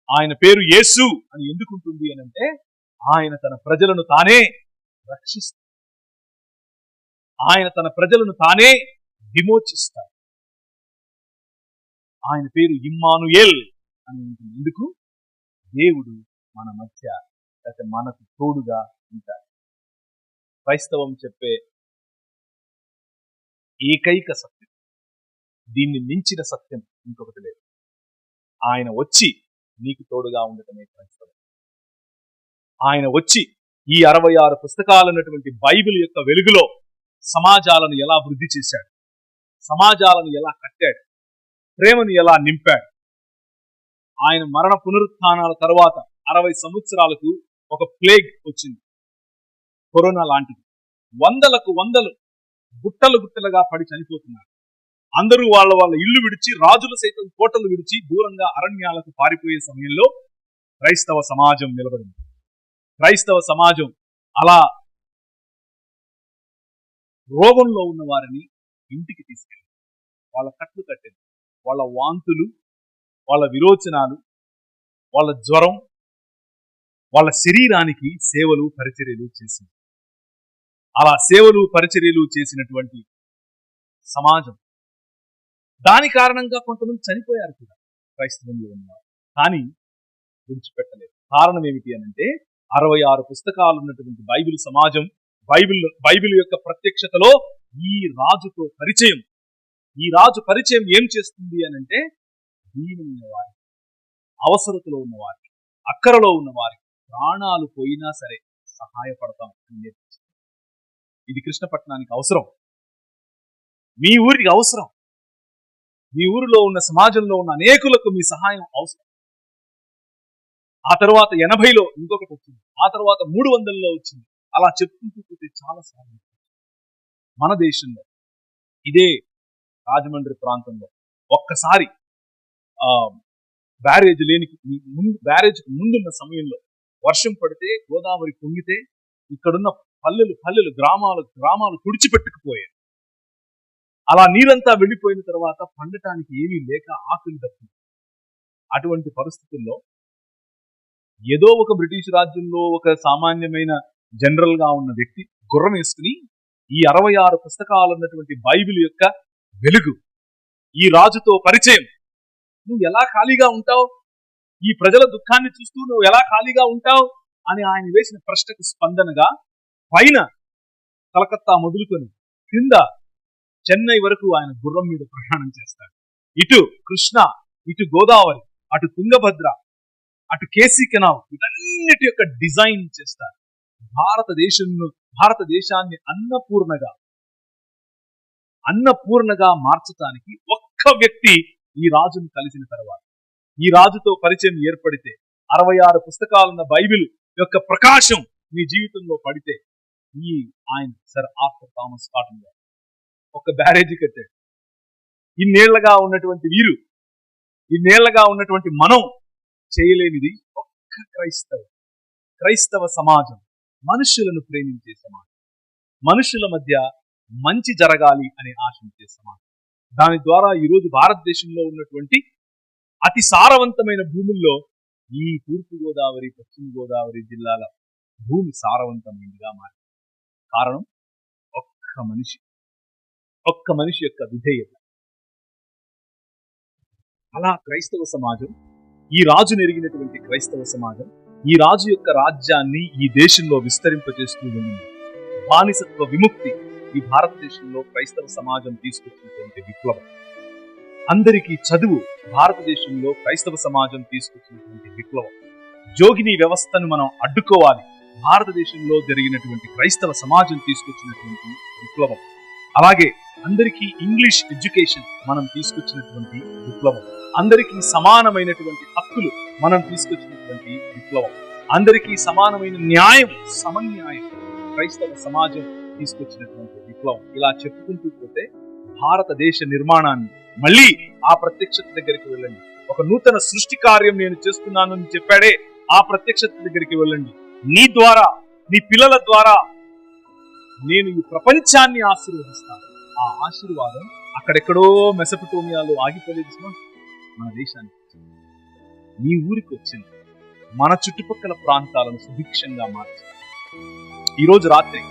[SPEAKER 2] ఆయన పేరు యేసు అని ఎందుకుంటుంది అని అంటే, ఆయన తన ప్రజలను తానే రక్షిస్తాడు, ఆయన తన ప్రజలను తానే విమోచిస్తాడు. ఆయన పేరు ఇమ్మానుయేల్ అని ఉంటుంది. ఎందుకు? దేవుడు మన మధ్య, లేకపోతే మనకు తోడుగా ఉంటాడు. క్రైస్తవం చెప్పే ఏకైక సత్యం, దీన్ని మించిన సత్యం ఇంకొకటి లేదు. ఆయన వచ్చి నీకు తోడుగా ఉండటమే క్రైస్తవం. ఆయన వచ్చి ఈ 66 పుస్తకాలు ఉన్నటువంటి బైబిల్ యొక్క వెలుగులో సమాజాలను ఎలా వృద్ధి చేశాడు, సమాజాలను ఎలా కట్టాడు, ప్రేమను ఎలా నింపాడు. ఆయన మరణ పునరుత్థానాల తర్వాత 60 సంవత్సరాలకు ఒక ప్లేగ్ వచ్చింది, కరోనా లాంటిది. వందలకు వందలు గుట్టలు గుట్టలుగా పడి చనిపోతున్నారు. అందరూ వాళ్ళ వాళ్ళ ఇల్లు విడిచి, రాజులు సైతం కోటలు విడిచి దూరంగా అరణ్యాలకు పారిపోయే సమయంలో క్రైస్తవ సమాజం నిలబడింది. క్రైస్తవ సమాజం అలా రోగంలో ఉన్న వారిని ఇంటికి తీసుకెళ్ళింది. వాళ్ళ కట్లు కట్టింది. వాళ్ళ వాంతులు, వాళ్ళ విరోచనాలు, వాళ్ళ జ్వరం, వాళ్ళ శరీరానికి సేవలు పరిచర్యలు చేసింది. అలా సేవలు పరిచర్యలు చేసినటువంటి సమాజం, దాని కారణంగా కొంతమంది చనిపోయారు కూడా క్రైస్తవంలో ఉన్నారు, కానీ విడిచిపెట్టలేదు. కారణం ఏమిటి అనంటే 66 పుస్తకాలు ఉన్నటువంటి బైబిల్ సమాజం, బైబిల్ యొక్క ప్రత్యక్షతలో ఈ రాజుతో పరిచయం. ఈ రాజు పరిచయం ఏం చేస్తుంది అనంటే, దీనమైన వారికి, అవసరతలో ఉన్న వారికి, అక్కరలో ఉన్న వారికి ప్రాణాలు పోయినా సరే సహాయపడతాం అని నేర్పిస్తుంది. ఇది కృష్ణపట్నానికి అవసరం, మీ ఊరికి అవసరం, మీ ఊరిలో ఉన్న సమాజంలో ఉన్న అనేకులకు మీ సహాయం అవసరం. ఆ తర్వాత 80లో ఇంకొకటి వచ్చింది, ఆ తర్వాత 300లో వచ్చింది. అలా చెప్పుకుంటూ పోతే చాలా సార్లు మన దేశంలో ఇదే రాజమండ్రి ప్రాంతంలో ఒక్కసారి బ్యారేజ్ బ్యారేజ్కి ముందున్న సమయంలో వర్షం పడితే, గోదావరి పొంగితే ఇక్కడున్న పల్లెలు గ్రామాలు తుడిచిపెట్టుకుపోయాయి. అలా నీరంతా వెళ్ళిపోయిన తర్వాత పండటానికి ఏమీ లేక ఆకులు దప్పింది. అటువంటి పరిస్థితుల్లో ఏదో ఒక బ్రిటిష్ రాజ్యంలో ఒక సామాన్యమైన జనరల్ గా ఉన్న వ్యక్తి గుర్రం వేసుకుని ఈ 66 పుస్తకాలు ఉన్నటువంటి బైబిల్ యొక్క వెలుగు, ఈ రాజుతో పరిచయం, నువ్వు ఎలా ఖాళీగా ఉంటావు, ఈ ప్రజల దుఃఖాన్ని చూస్తూ నువ్వు ఎలా ఖాళీగా ఉంటావు అని ఆయన వేసిన ప్రశ్నకు స్పందనగా పైన కలకత్తా మొదలుకొని కింద చెన్నై వరకు ఆయన గుర్రం మీద ప్రయాణం చేస్తాడు. ఇటు కృష్ణ, ఇటు గోదావరి, అటు తుంగభద్ర, అటు కేసీ కెనాల్, వీటన్నిటి యొక్క డిజైన్ చేస్తారు. భారతదేశాన్ని అన్నపూర్ణగా మార్చడానికి ఒక్క వ్యక్తి ఈ రాజును కలిసిన తర్వాత, ఈ రాజుతో పరిచయం ఏర్పడితే, 66 పుస్తకాలున్న బైబిల్ యొక్క ప్రకాశం మీ జీవితంలో పడితే, ఆయన సర్ ఆర్థర్ థామస్ కాటన్ గారు ఒక బ్యారేజీ కట్టాడు. ఇన్నేళ్లగా ఉన్నటువంటి వీరు, ఇన్నేళ్లగా ఉన్నటువంటి మనం చేయలేనిది ఒక్క క్రైస్తవ సమాజం, మనుషులను ప్రేమించే సమాజం, మనుషుల మధ్య మంచి జరగాలి అనే ఆశించే సమాజం. దాని ద్వారా ఈరోజు భారతదేశంలో ఉన్నటువంటి అతి సారవంతమైన భూముల్లో ఈ తూర్పు గోదావరి, పశ్చిమ గోదావరి జిల్లాల భూమి సారవంతమైనదిగా మారింది. కారణం ఒక్క మనిషి యొక్క విధేయత. అలా క్రైస్తవ సమాజం, ఈ రాజు నెరిగినటువంటి క్రైస్తవ సమాజం, ఈ రాజు యొక్క రాజ్యాన్ని ఈ దేశంలో విస్తరింపజేస్తూ ఉంది. బానిసత్వ విముక్తి ఈ భారతదేశంలో క్రైస్తవ సమాజం తీసుకొచ్చినటువంటి విప్లవం. అందరికీ చదువు భారతదేశంలో క్రైస్తవ సమాజం తీసుకొచ్చినటువంటి విప్లవం. జోగిని వ్యవస్థను మనం అడ్డుకోవాలి, భారతదేశంలో జరిగినటువంటి క్రైస్తవ సమాజం తీసుకొచ్చినటువంటి విప్లవం. అలాగే అందరికీ ఇంగ్లీష్ ఎడ్యుకేషన్ మనం తీసుకొచ్చినటువంటి విప్లవం. అందరికీ సమానమైనటువంటి హక్కులు మనం తీసుకొచ్చినటువంటి విప్లవం. అందరికీ సమానమైన న్యాయం, సమన్యాయం క్రైస్తవ సమాజం తీసుకొచ్చినటువంటి విప్లవం. ఇలా చెప్పుకుంటూ పోతే భారతదేశ నిర్మాణాన్ని మళ్ళీ ఆ ప్రత్యక్షత దగ్గరికి వెళ్ళండి. ఒక నూతన సృష్టి కార్యం నేను చేస్తున్నాను అని చెప్పాడే, ఆ ప్రత్యక్షత దగ్గరికి వెళ్ళండి. నీ ద్వారా, నీ పిల్లల ద్వారా నేను ఈ ప్రపంచాన్ని ఆశీర్వదిస్తాను. ఆ ఆశీర్వాదం అక్కడెక్కడో మెసపటోమియాలో ఆగిపోలేదు, మన దేశానికి మీ ఊరికి వచ్చింది. మన చుట్టుపక్కల ప్రాంతాలను సుభిక్షంగా మార్చింది. ఈరోజు రాత్రి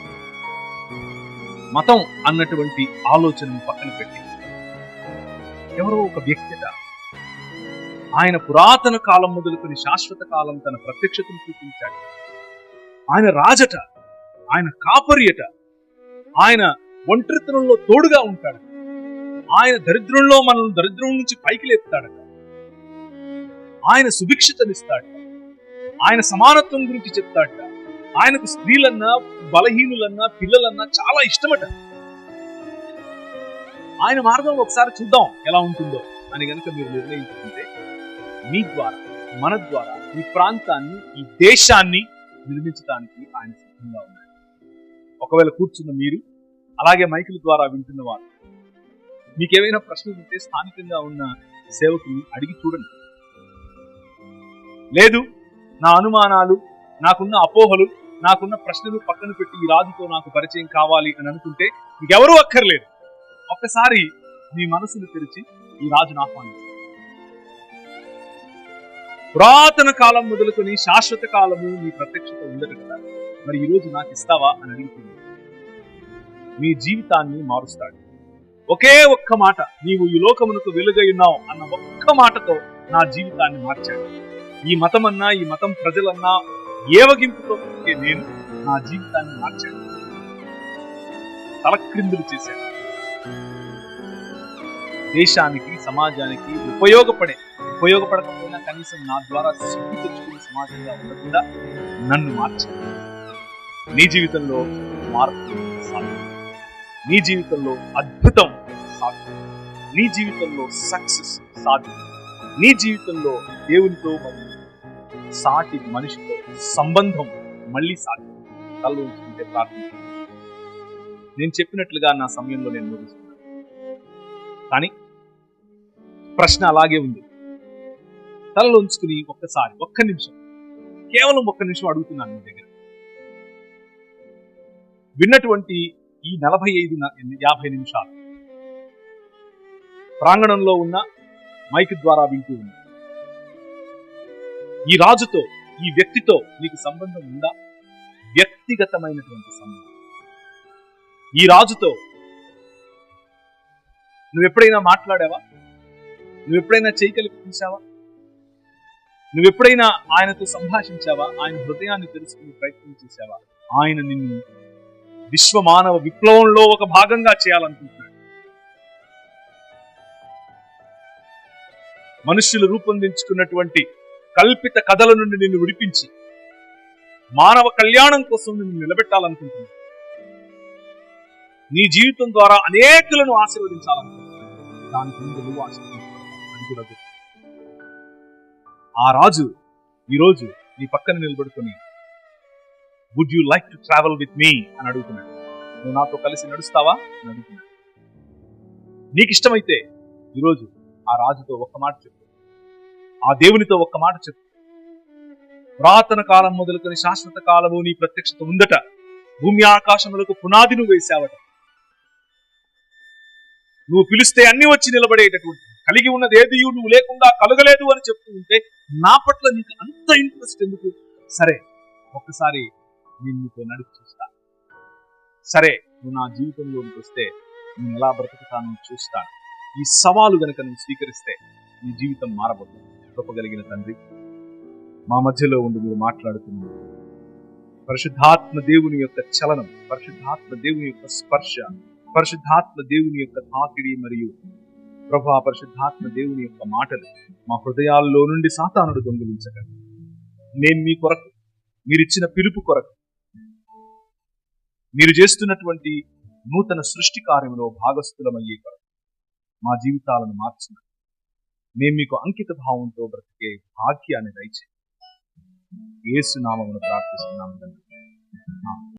[SPEAKER 2] మతం అన్నటువంటి ఆలోచనను పక్కన పెట్టి ఎవరో ఒక వ్యక్తిట ఆయన పురాతన కాలం మొదలుకొని శాశ్వత కాలం తన ప్రత్యక్షతను చూపించాడు. ఆయన రాజట, ఆయన కాపరియట, ఆయన ఒంటరితనంలో తోడుగా ఉంటాడు, ఆయన దరిద్రంలో మనల్ని దరిద్రం నుంచి పైకి లేపుతాడట, ఆయన సుభిక్షతనిస్తాడట, ఆయన సమానత్వం గురించి చెప్తాడట, ఆయనకు స్త్రీలన్నా బలహీనులన్నా పిల్లలన్నా చాలా ఇష్టమట. ఆయన మార్గంలో ఒకసారి చూద్దాం ఎలా ఉంటుందో అని గనుక మీరు నిర్ణయించుకుంటే మీ ద్వారా, మన ద్వారా ఈ ప్రాంతాన్ని, ఈ దేశాన్ని నిర్మించడానికి ఆయన సిద్ధంగా ఉన్నారు. ఒకవేళ కూర్చున్న మీరు, అలాగే మైకుల ద్వారా వింటున్న వారు, మీకేమైనా ప్రశ్నలు ఉంటే స్థానికంగా ఉన్న సేవకుని అడిగి చూడండి. లేదు, నా అనుమానాలు, నాకున్న అపోహలు, నాకున్న ప్రశ్నలు పక్కన పెట్టి ఈ రాజుతో నాకు పరిచయం కావాలి అని అనుకుంటే మీకెవరూ అక్కర్లేదు. ఒక్కసారి మీ మనసును తెరిచి ఈ రాజును ఆహ్వానించండి. పురాతన కాలం మొదలుకొని శాశ్వత కాలము నీ ప్రత్యక్షత ఉండదు కదా, మరి ఈరోజు నాకు ఇస్తావా అని అడుగుతుంది. మీ జీవితాన్ని మారుస్తాడు. ఒకే ఒక్క మాట, నీవు ఈ లోకమునకు వెలుగై ఉన్నావు అన్న ఒక్క మాటతో నా జీవితాన్ని మార్చాడు. ఈ మతమన్నా, ఈ మతం ప్రజలన్నా ఏవగింపుతో నేను నా జీవితాన్ని మార్చాడు, తలక్రిందులు చేశాడు. దేశానికి, సమాజానికి ఉపయోగపడకపోయినా కనీసం నా ద్వారా సిద్ధి తెచ్చుకునే సమాజంగా ఉండకుండా నన్ను మార్చాడు. నీ జీవితంలో మార్పు సాధ్యం, నీ జీవితంలో అద్భుతం సాధ్యం, నీ జీవితంలో సక్సెస్ సాధ్యం, నీ జీవితంలో దేవునితో మరియు సాటి మనిషితో సంబంధం మళ్ళీ సాధ్యం. కళ్ళు ఉంచుకుంటే ప్రార్థించండి. నేను చెప్పినట్లుగా నా సమయంలో నేను ముగిస్తున్నాను. కానీ ప్రశ్న అలాగే ఉంది. తలలో ఉంచుకుని ఒక్కసారి, ఒక్క నిమిషం, కేవలం ఒక్క నిమిషం అడుగుతున్నాను మీ దగ్గర. విన్నటువంటి ఈ 45-50 నిమిషాలు ప్రాంగణంలో ఉన్న మైక్ ద్వారా వింటూ ఉంది. ఈ రాజుతో, ఈ వ్యక్తితో నీకు సంబంధం ఉందా? వ్యక్తిగతమైనటువంటి సంబంధం. ఈ రాజుతో నువ్వెప్పుడైనా మాట్లాడావా? నువ్వెప్పుడైనా చేయగలిగి చూసావా? నువ్వెప్పుడైనా ఆయనతో సంభాషించావా? ఆయన హృదయాన్ని తెలుసుకునే ప్రయత్నం చేశావా? ఆయన నిన్ను విశ్వ మానవ విప్లవంలో ఒక భాగంగా చేయాలనుకుంటున్నాడు. మనుష్యులు రూపొందించుకున్నటువంటి కల్పిత కథల నుండి నిన్ను విడిపించి మానవ కళ్యాణం కోసం నిన్ను నిలబెట్టాలనుకుంటున్నాడు. నీ జీవితం ద్వారా అనేకులను ఆశీర్వదించాలనుకుంటున్నాడు. దానికి ముందు నువ్వు ఆశీర్వదించాలి. ఆ రాజు ఈరోజు నీ పక్కన నిలబడుకొని would you like to travel with me అని అడుగుతున్నాడు. నువ్వు నాతో కలిసి నడుస్తావా అని అడుగుతున్నాడు. నీకు ఇష్టమైతే ఈరోజు ఆ రాజుతో ఒక్క మాట చెప్పు, ఆ దేవునితో ఒక్క మాట చెప్పు. పురాతన కాలం మొదలుకొని శాశ్వత కాలము నీ ప్రత్యక్షత ఉందట. భూమి ఆకాశములకు పునాది నువ్వు వేసావట. నువ్వు పిలిస్తే అన్ని వచ్చి నిలబడేటటువంటి, కలిగి ఉన్నది ఏది నువ్వు లేకుండా కలగలేదు అని చెప్తూ ఉంటే నా పట్ల నీకు అంత ఇంట్రెస్ట్ ఎందుకు? సరే, ఒక్కసారి నేను నీతో నడిపి చూస్తా. సరే, నువ్వు నా జీవితంలోకి వస్తే నేను ఎలా బ్రతుకుతానో చూస్తాను. ఈ సవాలు గనక నువ్వు స్వీకరిస్తే నీ జీవితం మారబోతుంది. గొప్పగలిగిన తండ్రి, మా మధ్యలో ఉండి మీరు మాట్లాడుతున్నారు. పరిశుద్ధాత్మ దేవుని యొక్క చలనం, పరిశుద్ధాత్మ దేవుని యొక్క స్పర్శ, పరిశుద్ధాత్మ దేవుని యొక్క తాకిడి మరియు ప్రభా పరిశుద్ధాత్మ దేవుని యొక్క మాటలు మా హృదయాల్లో నుండి సాతానుడు దొంగిలించగలరు. నేను మీ కొరకు, మీరిచ్చిన పిలుపు కొరకు, మీరు చేస్తున్నటువంటి నూతన సృష్టి కార్యంలో భాగస్థులమయ్యే కొరకు మా జీవితాలను మార్చిన మేము మీకు అంకిత భావంతో బ్రతికే భాగ్యాన్ని దయచేయండి. యేసు నామమున ప్రార్థిస్తున్నాము తండ్రి.